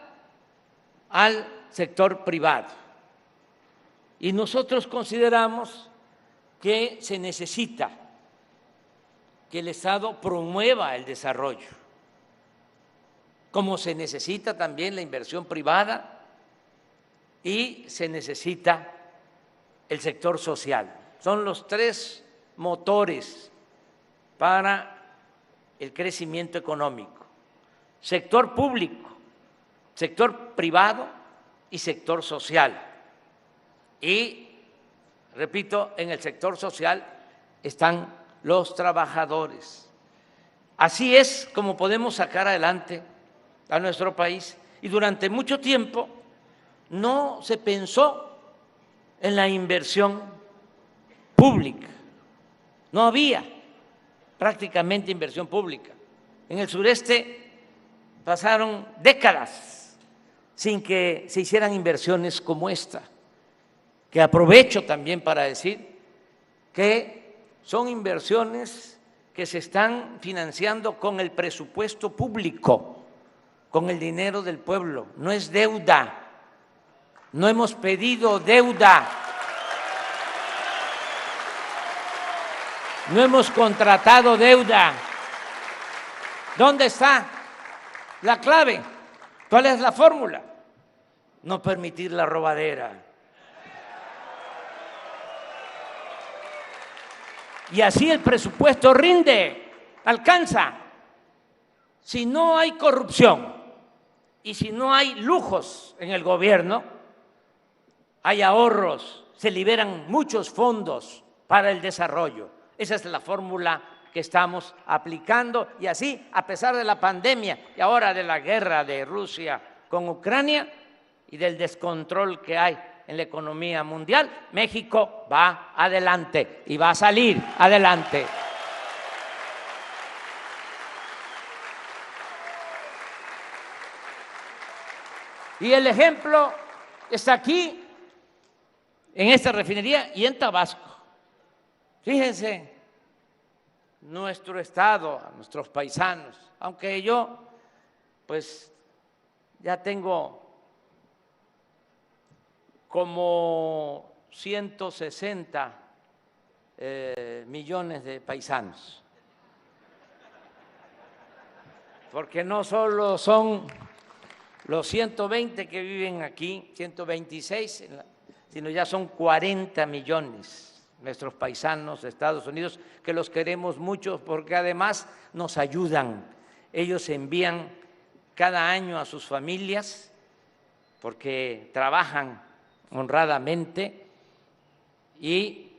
al sector privado. Y nosotros consideramos que se necesita que el Estado promueva el desarrollo, como se necesita también la inversión privada y se necesita el sector social. Son los 3 motores para el crecimiento económico: sector público, sector privado y sector social. Y, repito, en el sector social están los trabajadores. Así es como podemos sacar adelante a nuestro país. Y durante mucho tiempo no se pensó en la inversión pública. No había prácticamente inversión pública. En el sureste pasaron décadas sin que se hicieran inversiones como esta, que aprovecho también para decir que son inversiones que se están financiando con el presupuesto público, con el dinero del pueblo, no es deuda, no hemos pedido deuda, no hemos contratado deuda. ¿Dónde está la clave? ¿Cuál es la fórmula? No permitir la robadera. Y así el presupuesto rinde, alcanza. Si no hay corrupción y si no hay lujos en el gobierno, hay ahorros, se liberan muchos fondos para el desarrollo. Esa es la fórmula que estamos aplicando y así, a pesar de la pandemia y ahora de la guerra de Rusia con Ucrania y del descontrol que hay en la economía mundial, México va adelante y va a salir adelante. Y el ejemplo está aquí, en esta refinería y en Tabasco. Fíjense, nuestro estado, nuestros paisanos, aunque yo pues ya tengo como 160 millones de paisanos, porque no solo son los 120 que viven aquí, 126, sino ya son 40 millones nuestros paisanos de Estados Unidos, que los queremos mucho porque además nos ayudan. Ellos envían cada año a sus familias porque trabajan honradamente y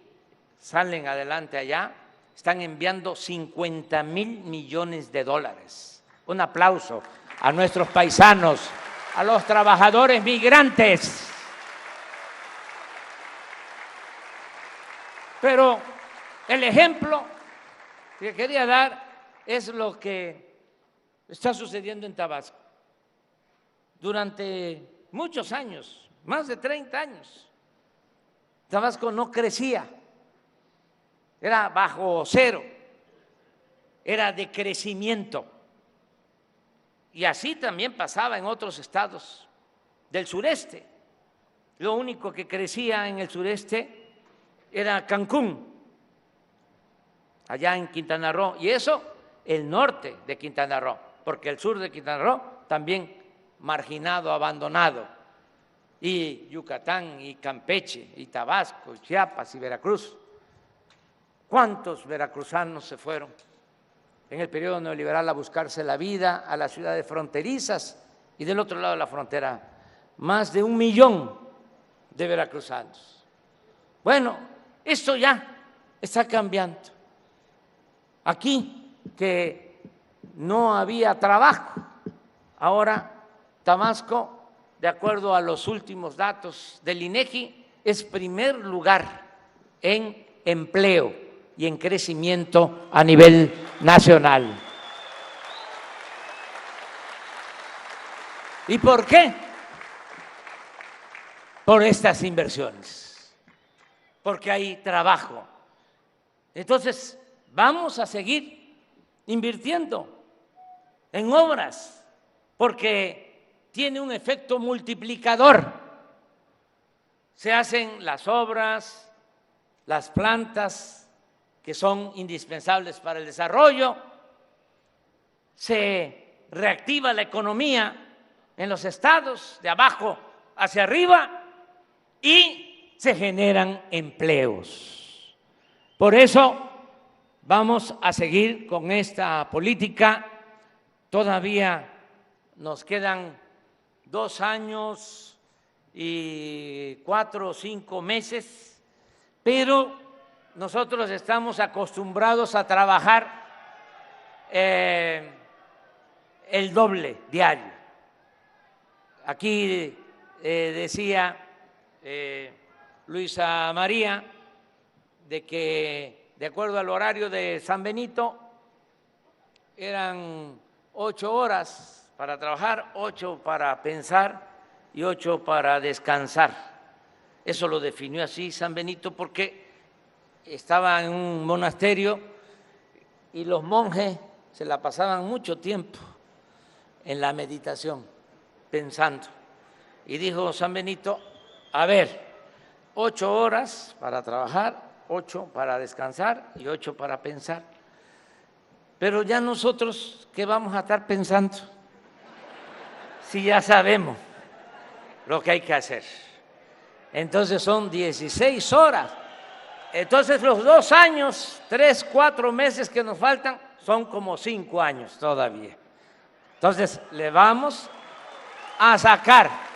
salen adelante allá, están enviando 50,000 millones de dólares. Un aplauso a nuestros paisanos a los trabajadores migrantes. Pero el ejemplo que quería dar es lo que está sucediendo en Tabasco. Durante muchos años, más de 30 años, Tabasco no crecía, era bajo cero, era de crecimiento. Y así también pasaba en otros estados del sureste. Lo único que crecía en el sureste era Cancún, allá en Quintana Roo, y eso el norte de Quintana Roo, porque el sur de Quintana Roo también marginado, abandonado, y Yucatán, y Campeche, y Tabasco, y Chiapas, y Veracruz. ¿Cuántos veracruzanos se fueron en el periodo neoliberal a buscarse la vida a las ciudades fronterizas y del otro lado de la frontera? Más de 1 millón de veracruzanos. Bueno, esto ya está cambiando. Aquí, que no había trabajo, ahora Tabasco, de acuerdo a los últimos datos del INEGI, es primer lugar en empleo y en crecimiento a nivel nacional. ¿Y por qué? Por estas inversiones, porque hay trabajo. Entonces, vamos a seguir invirtiendo en obras, porque tiene un efecto multiplicador. Se hacen las obras, las plantas que son indispensables para el desarrollo, se reactiva la economía en los estados de abajo hacia arriba y se generan empleos. Por eso vamos a seguir con esta política. Todavía nos quedan 2 años y 4 o 5 meses, pero nosotros estamos acostumbrados a trabajar el doble diario. Aquí decía Luisa María de que, de acuerdo al horario de San Benito, eran 8 horas para trabajar, 8 para pensar y 8 para descansar. Eso lo definió así San Benito porque estaba en un monasterio y los monjes se la pasaban mucho tiempo en la meditación, pensando. Y dijo San Benito, a ver, 8 horas para trabajar, 8 para descansar y 8 para pensar. Pero ya nosotros, ¿qué vamos a estar pensando? Si ya sabemos lo que hay que hacer. Entonces son 16 horas. Entonces los 2 años, 3, 4 meses que nos faltan son como 5 años todavía. Entonces le vamos a sacar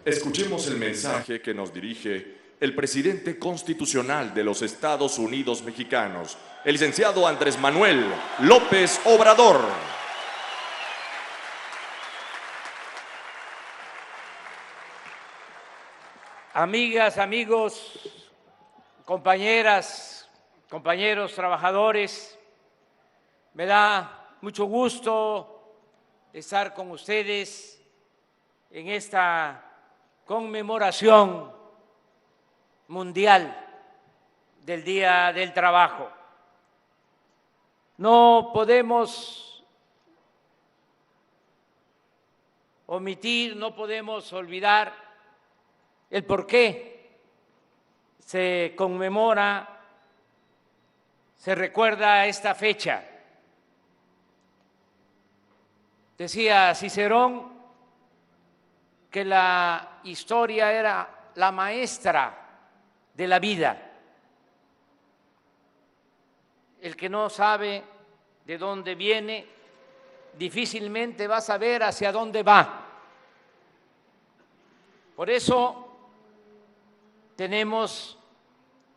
Escuchemos el mensaje que nos dirige el presidente constitucional de los Estados Unidos mexicanos, el licenciado Andrés Manuel López Obrador. Amigas, amigos, compañeras, compañeros, trabajadores, me da mucho gusto estar con ustedes en esta conmemoración mundial del Día del Trabajo. No podemos omitir, no podemos olvidar el por qué se conmemora, se recuerda esta fecha. Decía Cicerón que la historia era la maestra de la vida. El que no sabe de dónde viene, difícilmente va a saber hacia dónde va. Por eso tenemos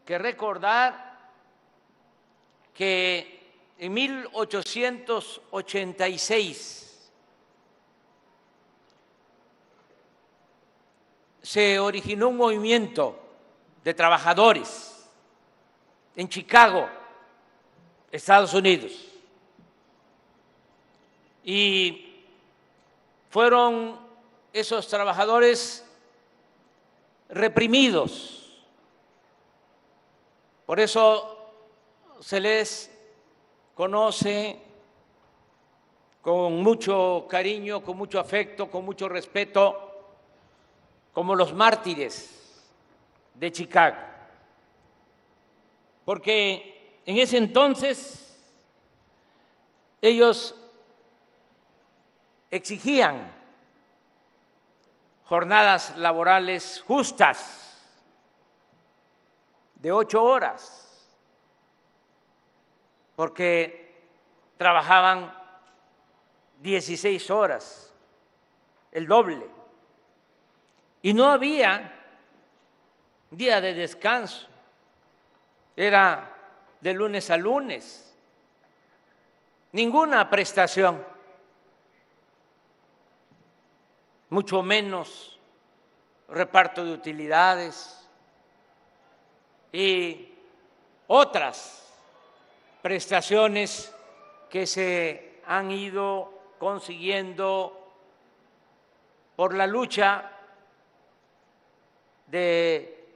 que recordar que en 1886 se originó un movimiento de trabajadores en Chicago, Estados Unidos, y fueron esos trabajadores reprimidos. Por eso se les conoce con mucho cariño, con mucho afecto, con mucho respeto, como los mártires de Chicago, porque en ese entonces ellos exigían jornadas laborales justas de 8 horas, porque trabajaban 16 horas, el doble. Y no había día de descanso, era de lunes a lunes, ninguna prestación, mucho menos reparto de utilidades y otras prestaciones que se han ido consiguiendo por la lucha de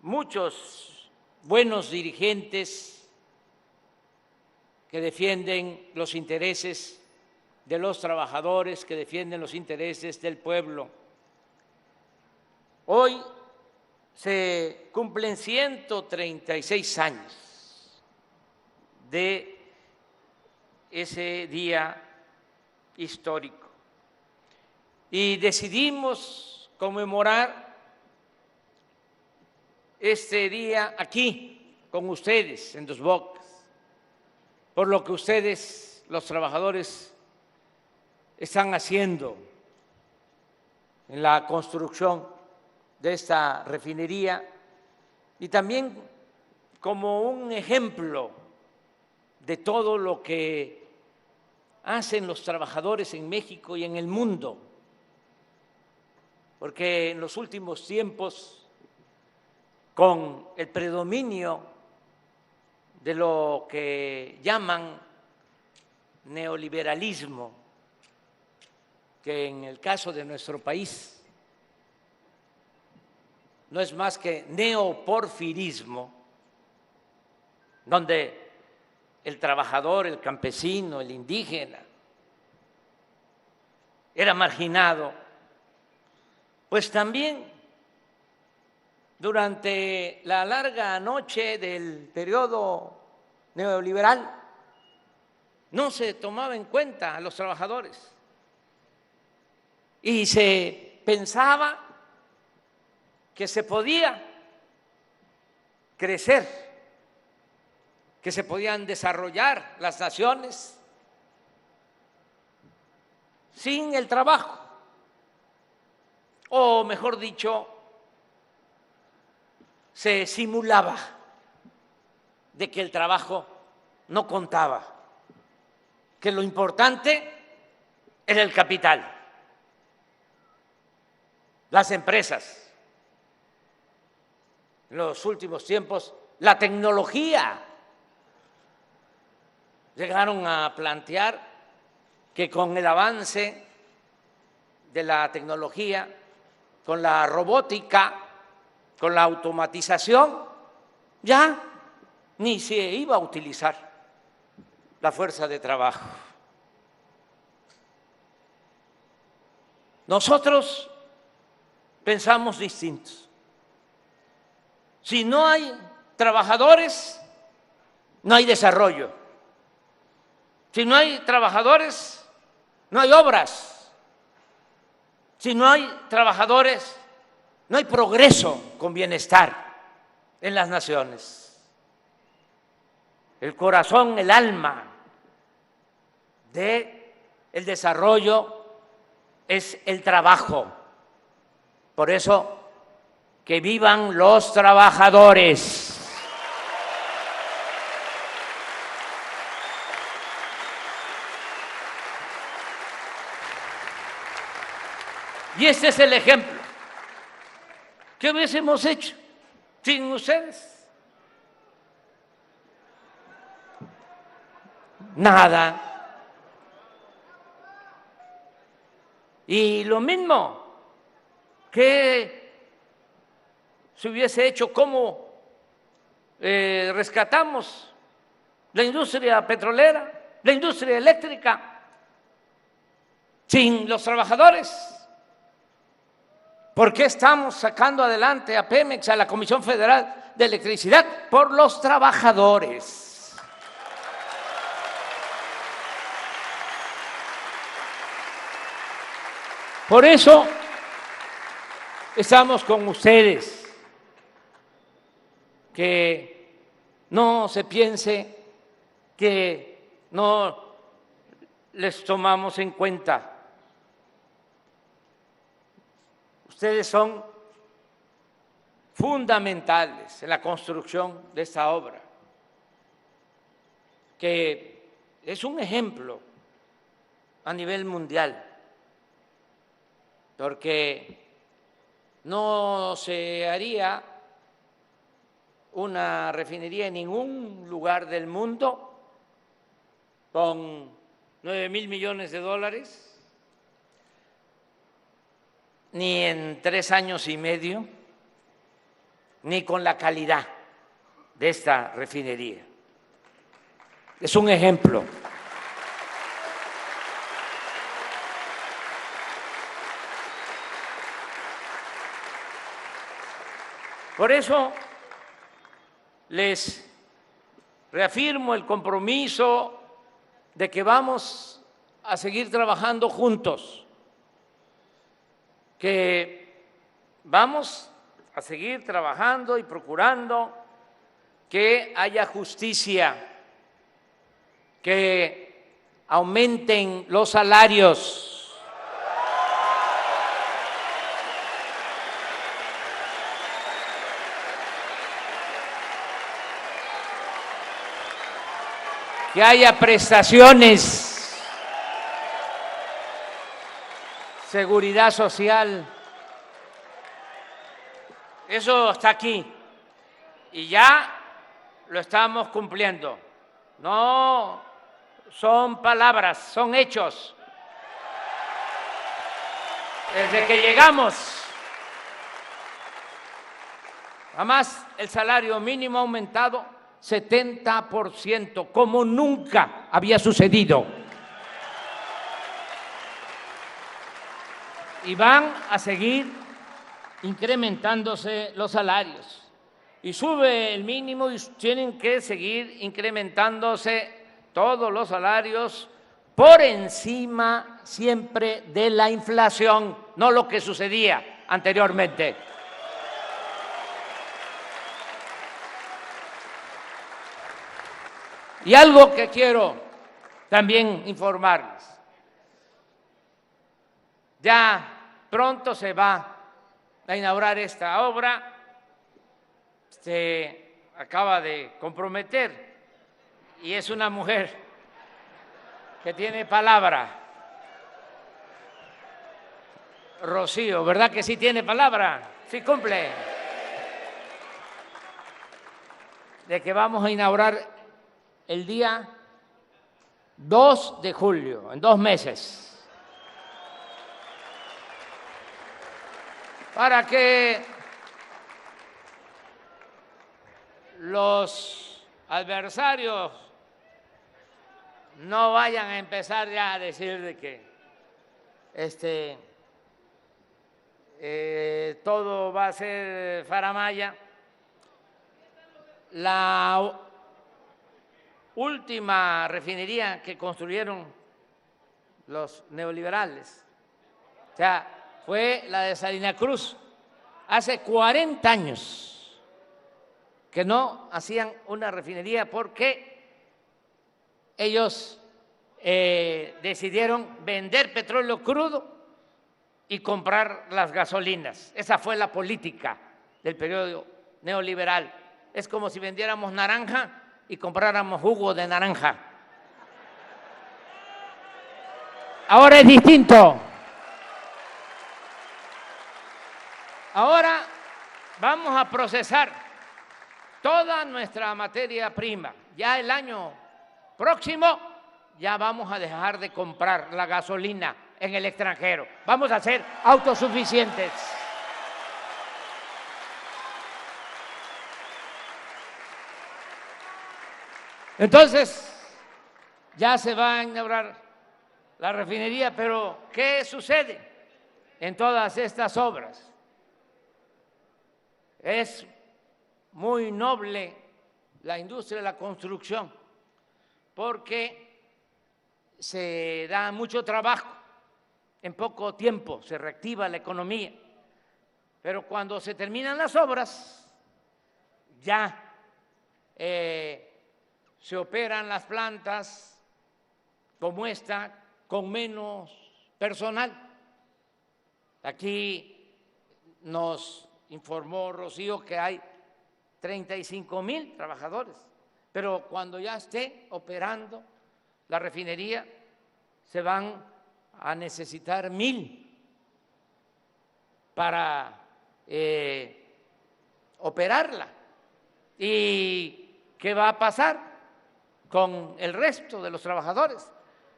muchos buenos dirigentes que defienden los intereses de los trabajadores, que defienden los intereses del pueblo. Hoy se cumplen 136 años de ese día histórico y decidimos conmemorar este día aquí con ustedes en Dos Bocas, por lo que ustedes, los trabajadores, están haciendo en la construcción de esta refinería y también como un ejemplo de todo lo que hacen los trabajadores en México y en el mundo, porque en los últimos tiempos, con el predominio de lo que llaman neoliberalismo, que en el caso de nuestro país no es más que neoporfirismo, donde el trabajador, el campesino, el indígena era marginado, pues también durante la larga noche del periodo neoliberal no se tomaba en cuenta a los trabajadores y se pensaba que se podía crecer, que se podían desarrollar las naciones sin el trabajo. o mejor dicho, se simulaba de que el trabajo no contaba, que lo importante era el capital, las empresas. En los últimos tiempos, la tecnología. Llegaron a plantear que con el avance de la tecnología, con la robótica, con la automatización, ya ni se iba a utilizar la fuerza de trabajo. Nosotros pensamos distintos. Si no hay trabajadores, no hay desarrollo. Si no hay trabajadores, no hay obras. Si no hay trabajadores, no hay progreso con bienestar en las naciones. El corazón, el alma del desarrollo es el trabajo. Por eso, que vivan los trabajadores. Y este es el ejemplo. ¿Qué hubiésemos hecho sin ustedes? Nada. Y lo mismo que se hubiese hecho, ¿cómo rescatamos la industria petrolera, la industria eléctrica, sin los trabajadores? ¿Por qué estamos sacando adelante a Pemex, a la Comisión Federal de Electricidad? Por los trabajadores. Por eso estamos con ustedes. Que no se piense que no les tomamos en cuenta. Ustedes son fundamentales en la construcción de esta obra, que es un ejemplo a nivel mundial, porque no se haría una refinería en ningún lugar del mundo con 9,000 millones de dólares, ni en 3 años y medio, ni con la calidad de esta refinería. Es un ejemplo. Por eso les reafirmo el compromiso de que vamos a seguir trabajando juntos, que vamos a seguir trabajando y procurando que haya justicia, que aumenten los salarios, que haya prestaciones, seguridad social. Eso está aquí y ya lo estamos cumpliendo. No son palabras, son hechos. Desde que llegamos, además el salario mínimo ha aumentado 70%, como nunca había sucedido. Y van a seguir incrementándose los salarios. Y sube el mínimo y tienen que seguir incrementándose todos los salarios por encima siempre de la inflación, no lo que sucedía anteriormente. Y algo que quiero también informarles, ya pronto se va a inaugurar esta obra. Se acaba de comprometer y es una mujer que tiene palabra. Rocío, ¿verdad que sí tiene palabra? Sí cumple. De que vamos a inaugurar el día 2 de julio, en 2 meses. Para que los adversarios no vayan a empezar ya a decir de que todo va a ser faramalla. La última refinería que construyeron los neoliberales, o sea, fue la de Salina Cruz, hace 40 años que no hacían una refinería porque ellos decidieron vender petróleo crudo y comprar las gasolinas. Esa fue la política del periodo neoliberal. Es como si vendiéramos naranja y compráramos jugo de naranja. Ahora es distinto. Ahora vamos a procesar toda nuestra materia prima. Ya el año próximo ya vamos a dejar de comprar la gasolina en el extranjero. Vamos a ser autosuficientes. Entonces, ya se va a inaugurar la refinería, pero ¿qué sucede en todas estas obras? Es muy noble la industria de la construcción porque se da mucho trabajo, en poco tiempo se reactiva la economía, pero cuando se terminan las obras ya se operan las plantas como esta con menos personal. Aquí nos informó Rocío que hay 35,000 trabajadores, pero cuando ya esté operando la refinería se van a necesitar 1,000 para operarla. ¿Y qué va a pasar con el resto de los trabajadores?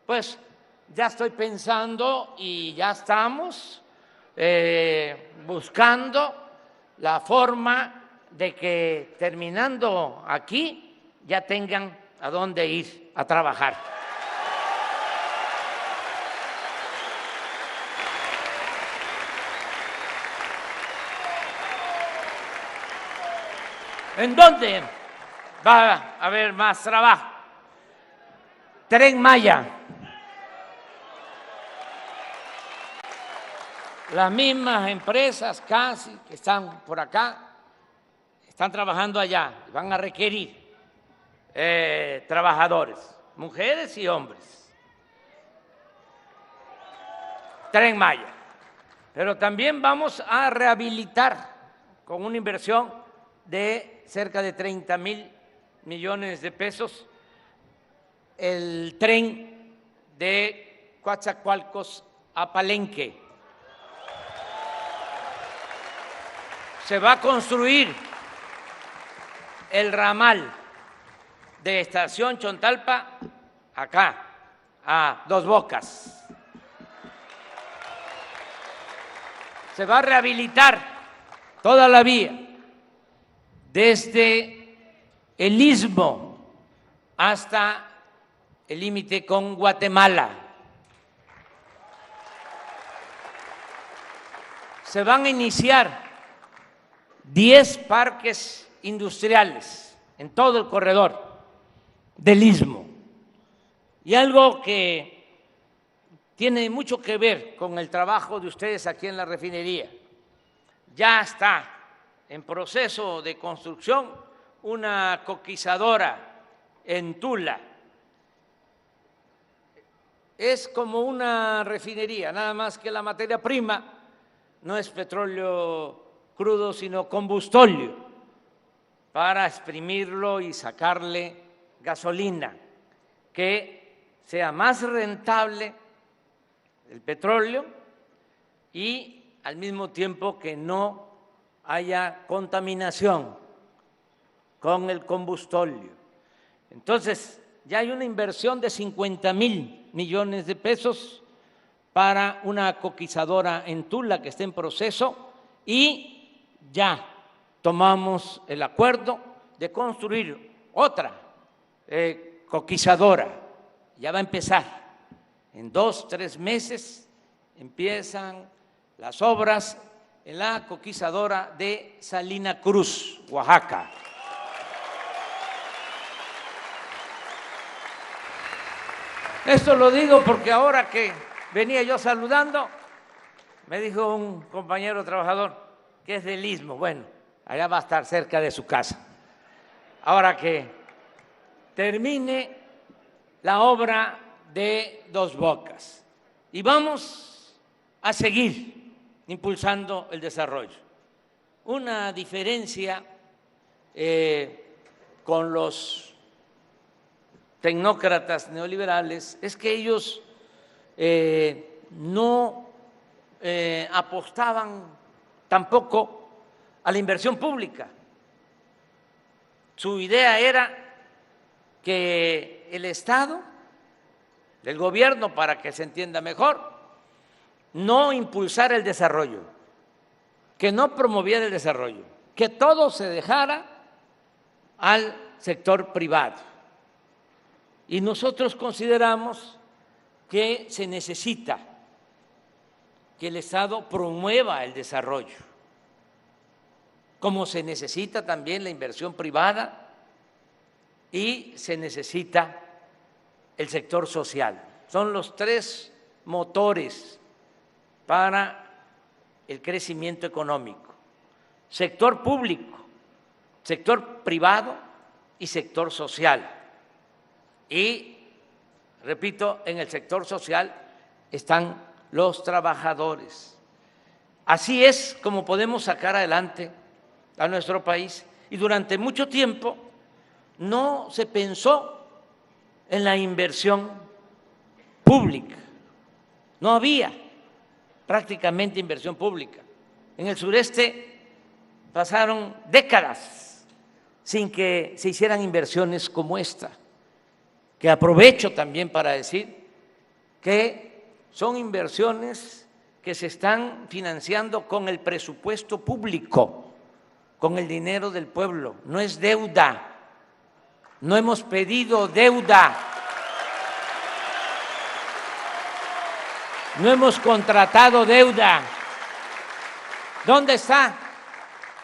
Pues ya estoy pensando y ya estamos buscando la forma de que terminando aquí ya tengan a dónde ir a trabajar. ¿En dónde va a haber más trabajo? Tren Maya. Las mismas empresas casi que están por acá, están trabajando allá, van a requerir trabajadores, mujeres y hombres. Tren Maya. Pero también vamos a rehabilitar con una inversión de cerca de 30,000 millones de pesos el tren de Coatzacoalcos a Palenque. Se va a construir el ramal de Estación Chontalpa acá, a Dos Bocas. Se va a rehabilitar toda la vía desde el Istmo hasta el límite con Guatemala. Se van a iniciar 10 parques industriales en todo el corredor del Istmo. Y algo que tiene mucho que ver con el trabajo de ustedes aquí en la refinería. Ya está en proceso de construcción una coquizadora en Tula. Es como una refinería, nada más que la materia prima no es petróleo crudo, sino combustóleo, para exprimirlo y sacarle gasolina, que sea más rentable el petróleo y al mismo tiempo que no haya contaminación con el combustóleo. Entonces, ya hay una inversión de 50,000 millones de pesos para una coquizadora en Tula que está en proceso y ya tomamos el acuerdo de construir otra coquizadora. Ya va a empezar. En 2 o 3 meses empiezan las obras en la coquizadora de Salina Cruz, Oaxaca. Esto lo digo porque ahora que venía yo saludando, me dijo un compañero trabajador que es del Istmo. Bueno, allá va a estar cerca de su casa. Ahora que termine la obra de Dos Bocas. Y vamos a seguir impulsando el desarrollo. Una diferencia con los tecnócratas neoliberales es que ellos no apostaban tampoco a la inversión pública. Su idea era que el Estado, el gobierno, para que se entienda mejor, no impulsara el desarrollo, que no promoviera el desarrollo, que todo se dejara al sector privado. Y nosotros consideramos que se necesita que el Estado promueva el desarrollo, como se necesita también la inversión privada y se necesita el sector social. Son los 3 motores para el crecimiento económico: sector público, sector privado y sector social. Y, repito, en el sector social están los trabajadores. Así es como podemos sacar adelante a nuestro país. Y durante mucho tiempo no se pensó en la inversión pública. No había prácticamente inversión pública. En el sureste pasaron décadas sin que se hicieran inversiones como esta, que aprovecho también para decir que son inversiones que se están financiando con el presupuesto público, con el dinero del pueblo. No es deuda, no hemos pedido deuda, no hemos contratado deuda. ¿Dónde está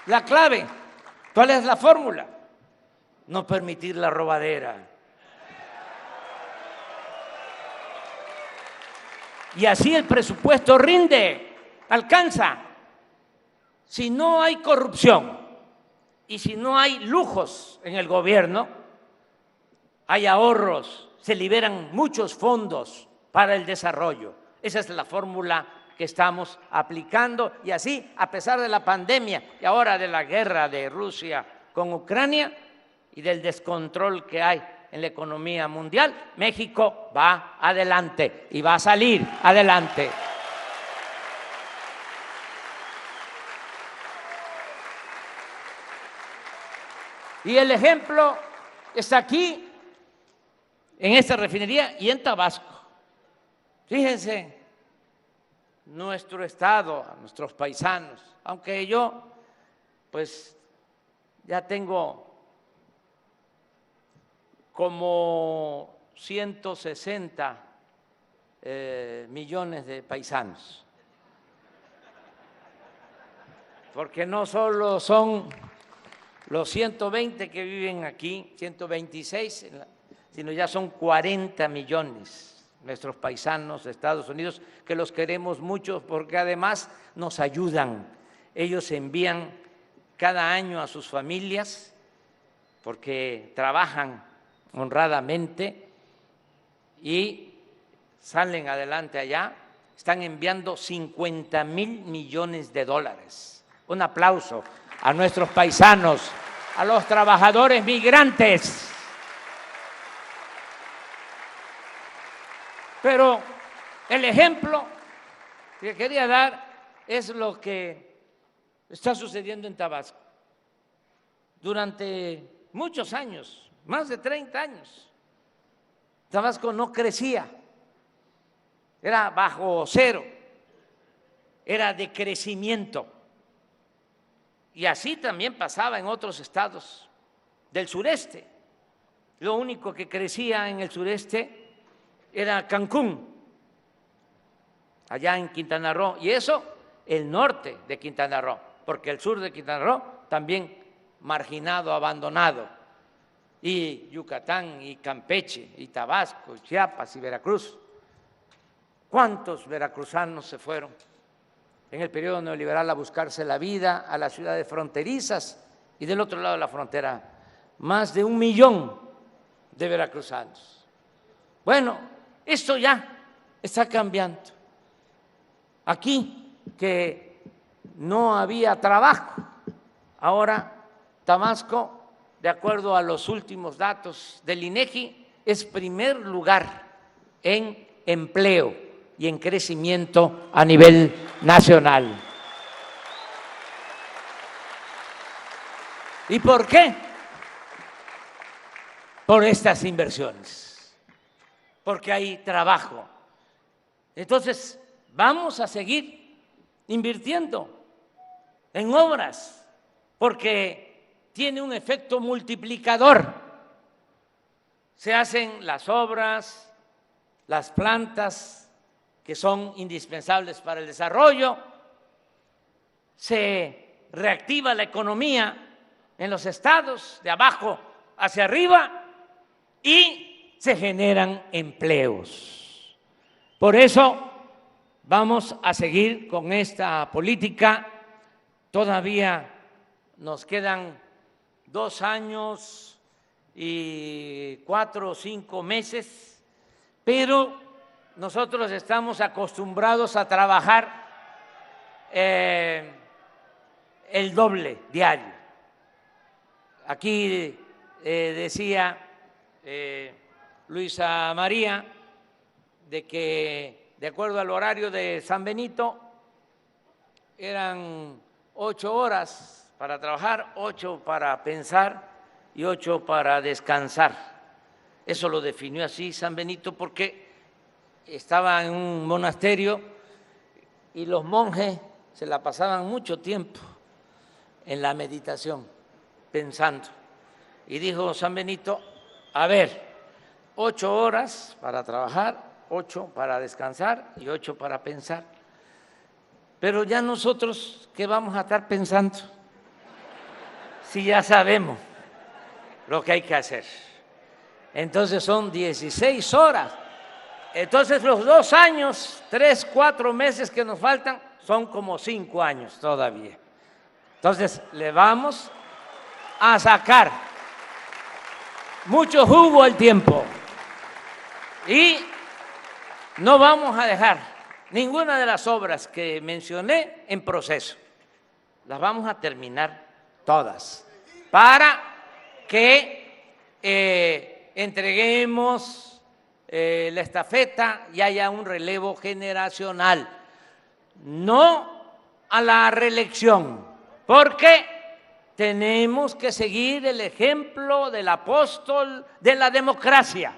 la clave? ¿Cuál es la fórmula? No permitir la robadera. Y así el presupuesto rinde, alcanza. Si no hay corrupción y si no hay lujos en el gobierno, hay ahorros, se liberan muchos fondos para el desarrollo. Esa es la fórmula que estamos aplicando y así, a pesar de la pandemia y ahora de la guerra de Rusia con Ucrania y del descontrol que hay en la economía mundial, México va adelante y va a salir adelante. Y el ejemplo está aquí, en esta refinería y en Tabasco. Fíjense, nuestro estado, nuestros paisanos, aunque yo pues ya tengo como 160 millones de paisanos, porque no solo son los 120 que viven aquí, 126, sino ya son 40 millones nuestros paisanos de Estados Unidos, que los queremos mucho porque además nos ayudan. Ellos envían cada año a sus familias porque trabajan honradamente y salen adelante allá están enviando 50,000 millones de dólares. Un aplauso a nuestros paisanos, a los trabajadores migrantes. Pero el ejemplo que quería dar es lo que está sucediendo en Tabasco. Durante muchos años, más de 30 años, Tabasco no crecía, era bajo cero, era de crecimiento. Y así también pasaba en otros estados del sureste. Lo único que crecía en el sureste era Cancún, allá en Quintana Roo, y eso el norte de Quintana Roo, porque el sur de Quintana Roo también marginado, abandonado, y Yucatán, y Campeche, y Tabasco, y Chiapas, y Veracruz. ¿Cuántos veracruzanos se fueron en el periodo neoliberal a buscarse la vida a las ciudades fronterizas y del otro lado de la frontera? Más de 1 millón de veracruzanos. Bueno, esto ya está cambiando. Aquí, que no había trabajo, ahora Tabasco, de acuerdo a los últimos datos del INEGI, es primer lugar en empleo y en crecimiento a nivel nacional. ¿Y por qué? Por estas inversiones, porque hay trabajo. Entonces, vamos a seguir invirtiendo en obras, porque tiene un efecto multiplicador. Se hacen las obras, las plantas que son indispensables para el desarrollo, se reactiva la economía en los estados de abajo hacia arriba y se generan empleos. Por eso vamos a seguir con esta política. Todavía nos quedan 2 años y 4 o 5 meses, pero nosotros estamos acostumbrados a trabajar el doble diario. Aquí decía Luisa María de que de acuerdo al horario de San Benito eran 8 horas para trabajar, 8 para pensar y 8 para descansar. Eso lo definió así San Benito porque estaba en un monasterio y los monjes se la pasaban mucho tiempo en la meditación, pensando. Y dijo San Benito, a ver, 8 horas para trabajar, 8 para descansar y 8 para pensar. Pero ya nosotros, ¿qué vamos a estar pensando? Si ya sabemos lo que hay que hacer. Entonces son 16 horas. Entonces los 2 años, 3, 4 meses que nos faltan son como 5 años todavía. Entonces le vamos a sacar mucho jugo al tiempo y no vamos a dejar ninguna de las obras que mencioné en proceso. Las vamos a terminar todas para que entreguemos la estafeta y haya un relevo generacional, no a la reelección, porque tenemos que seguir el ejemplo del apóstol de la democracia,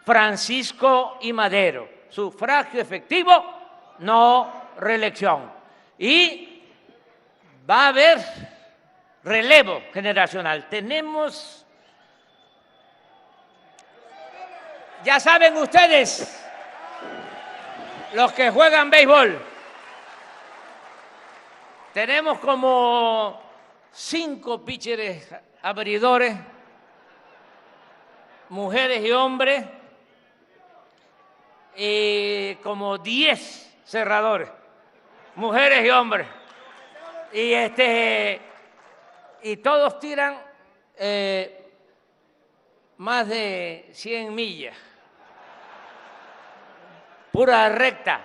Francisco I. Madero, sufragio efectivo, no reelección. Y va a haber relevo generacional. Tenemos, ya saben ustedes, los que juegan béisbol, tenemos como 5 pitchers abridores, mujeres y hombres, y como 10 cerradores, mujeres y hombres. Y todos tiran más de 100 millas, pura recta.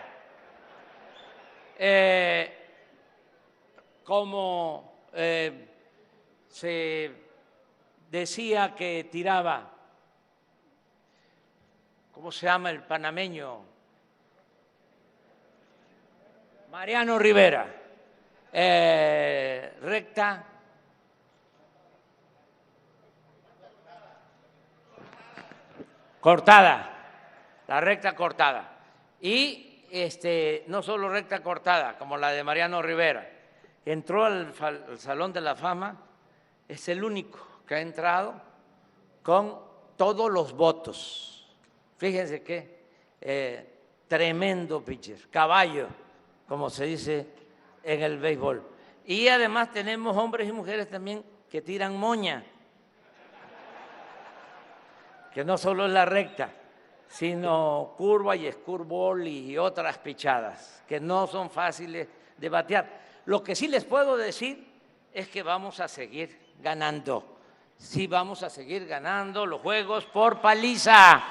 como se decía que tiraba, ¿cómo se llama el panameño? Mariano Rivera, recta cortada, la recta cortada. Y no solo recta cortada, como la de Mariano Rivera, entró al Salón de la Fama, es el único que ha entrado con todos los votos. Fíjense qué tremendo pitcher, caballo, como se dice en el béisbol. Y además tenemos hombres y mujeres también que tiran moña, que no solo es la recta, sino curva y screwball y otras pichadas, que no son fáciles de batear. Lo que sí les puedo decir es que vamos a seguir ganando. Sí, vamos a seguir ganando los juegos por paliza.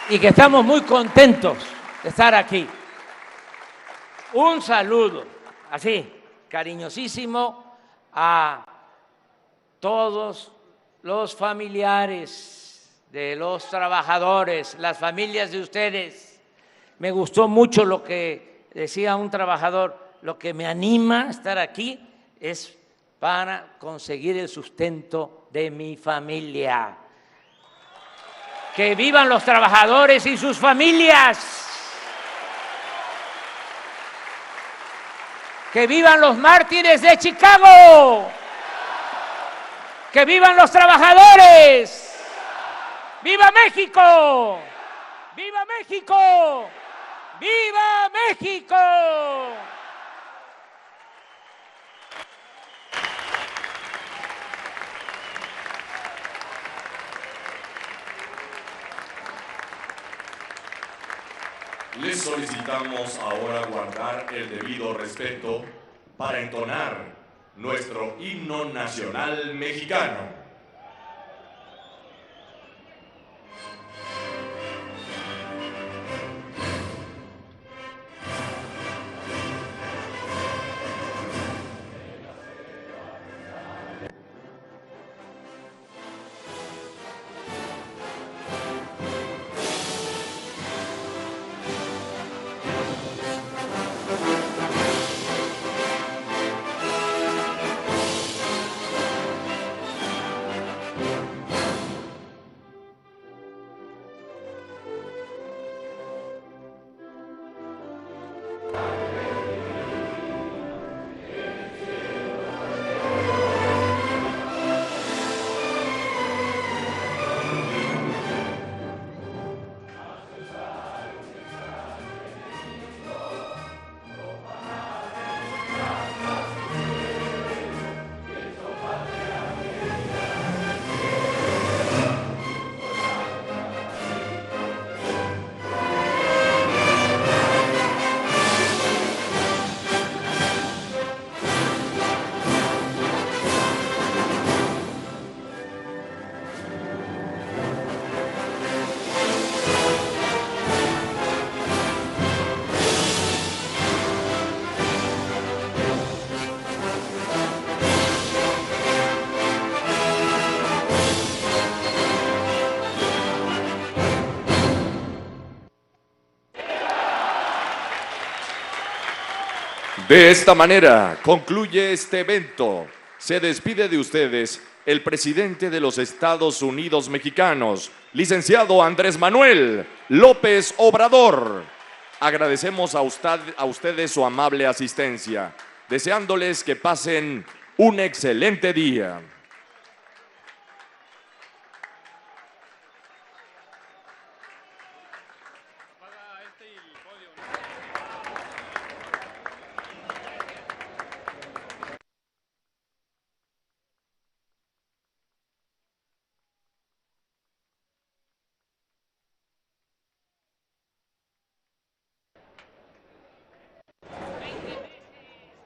Y que estamos muy contentos de estar aquí. Un saludo, así, cariñosísimo, a todos los familiares de los trabajadores, las familias de ustedes. Me gustó mucho lo que decía un trabajador, lo que me anima a estar aquí es para conseguir el sustento de mi familia. Que vivan los trabajadores y sus familias. Que vivan los mártires de Chicago. ¡Que vivan los trabajadores! ¡Viva México! ¡Viva México! ¡Viva México! Les solicitamos ahora guardar el debido respeto para entonar nuestro himno nacional mexicano. De esta manera concluye este evento. Se despide de ustedes el presidente de los Estados Unidos mexicanos, licenciado Andrés Manuel López Obrador. Agradecemos a ustedes su amable asistencia, deseándoles que pasen un excelente día.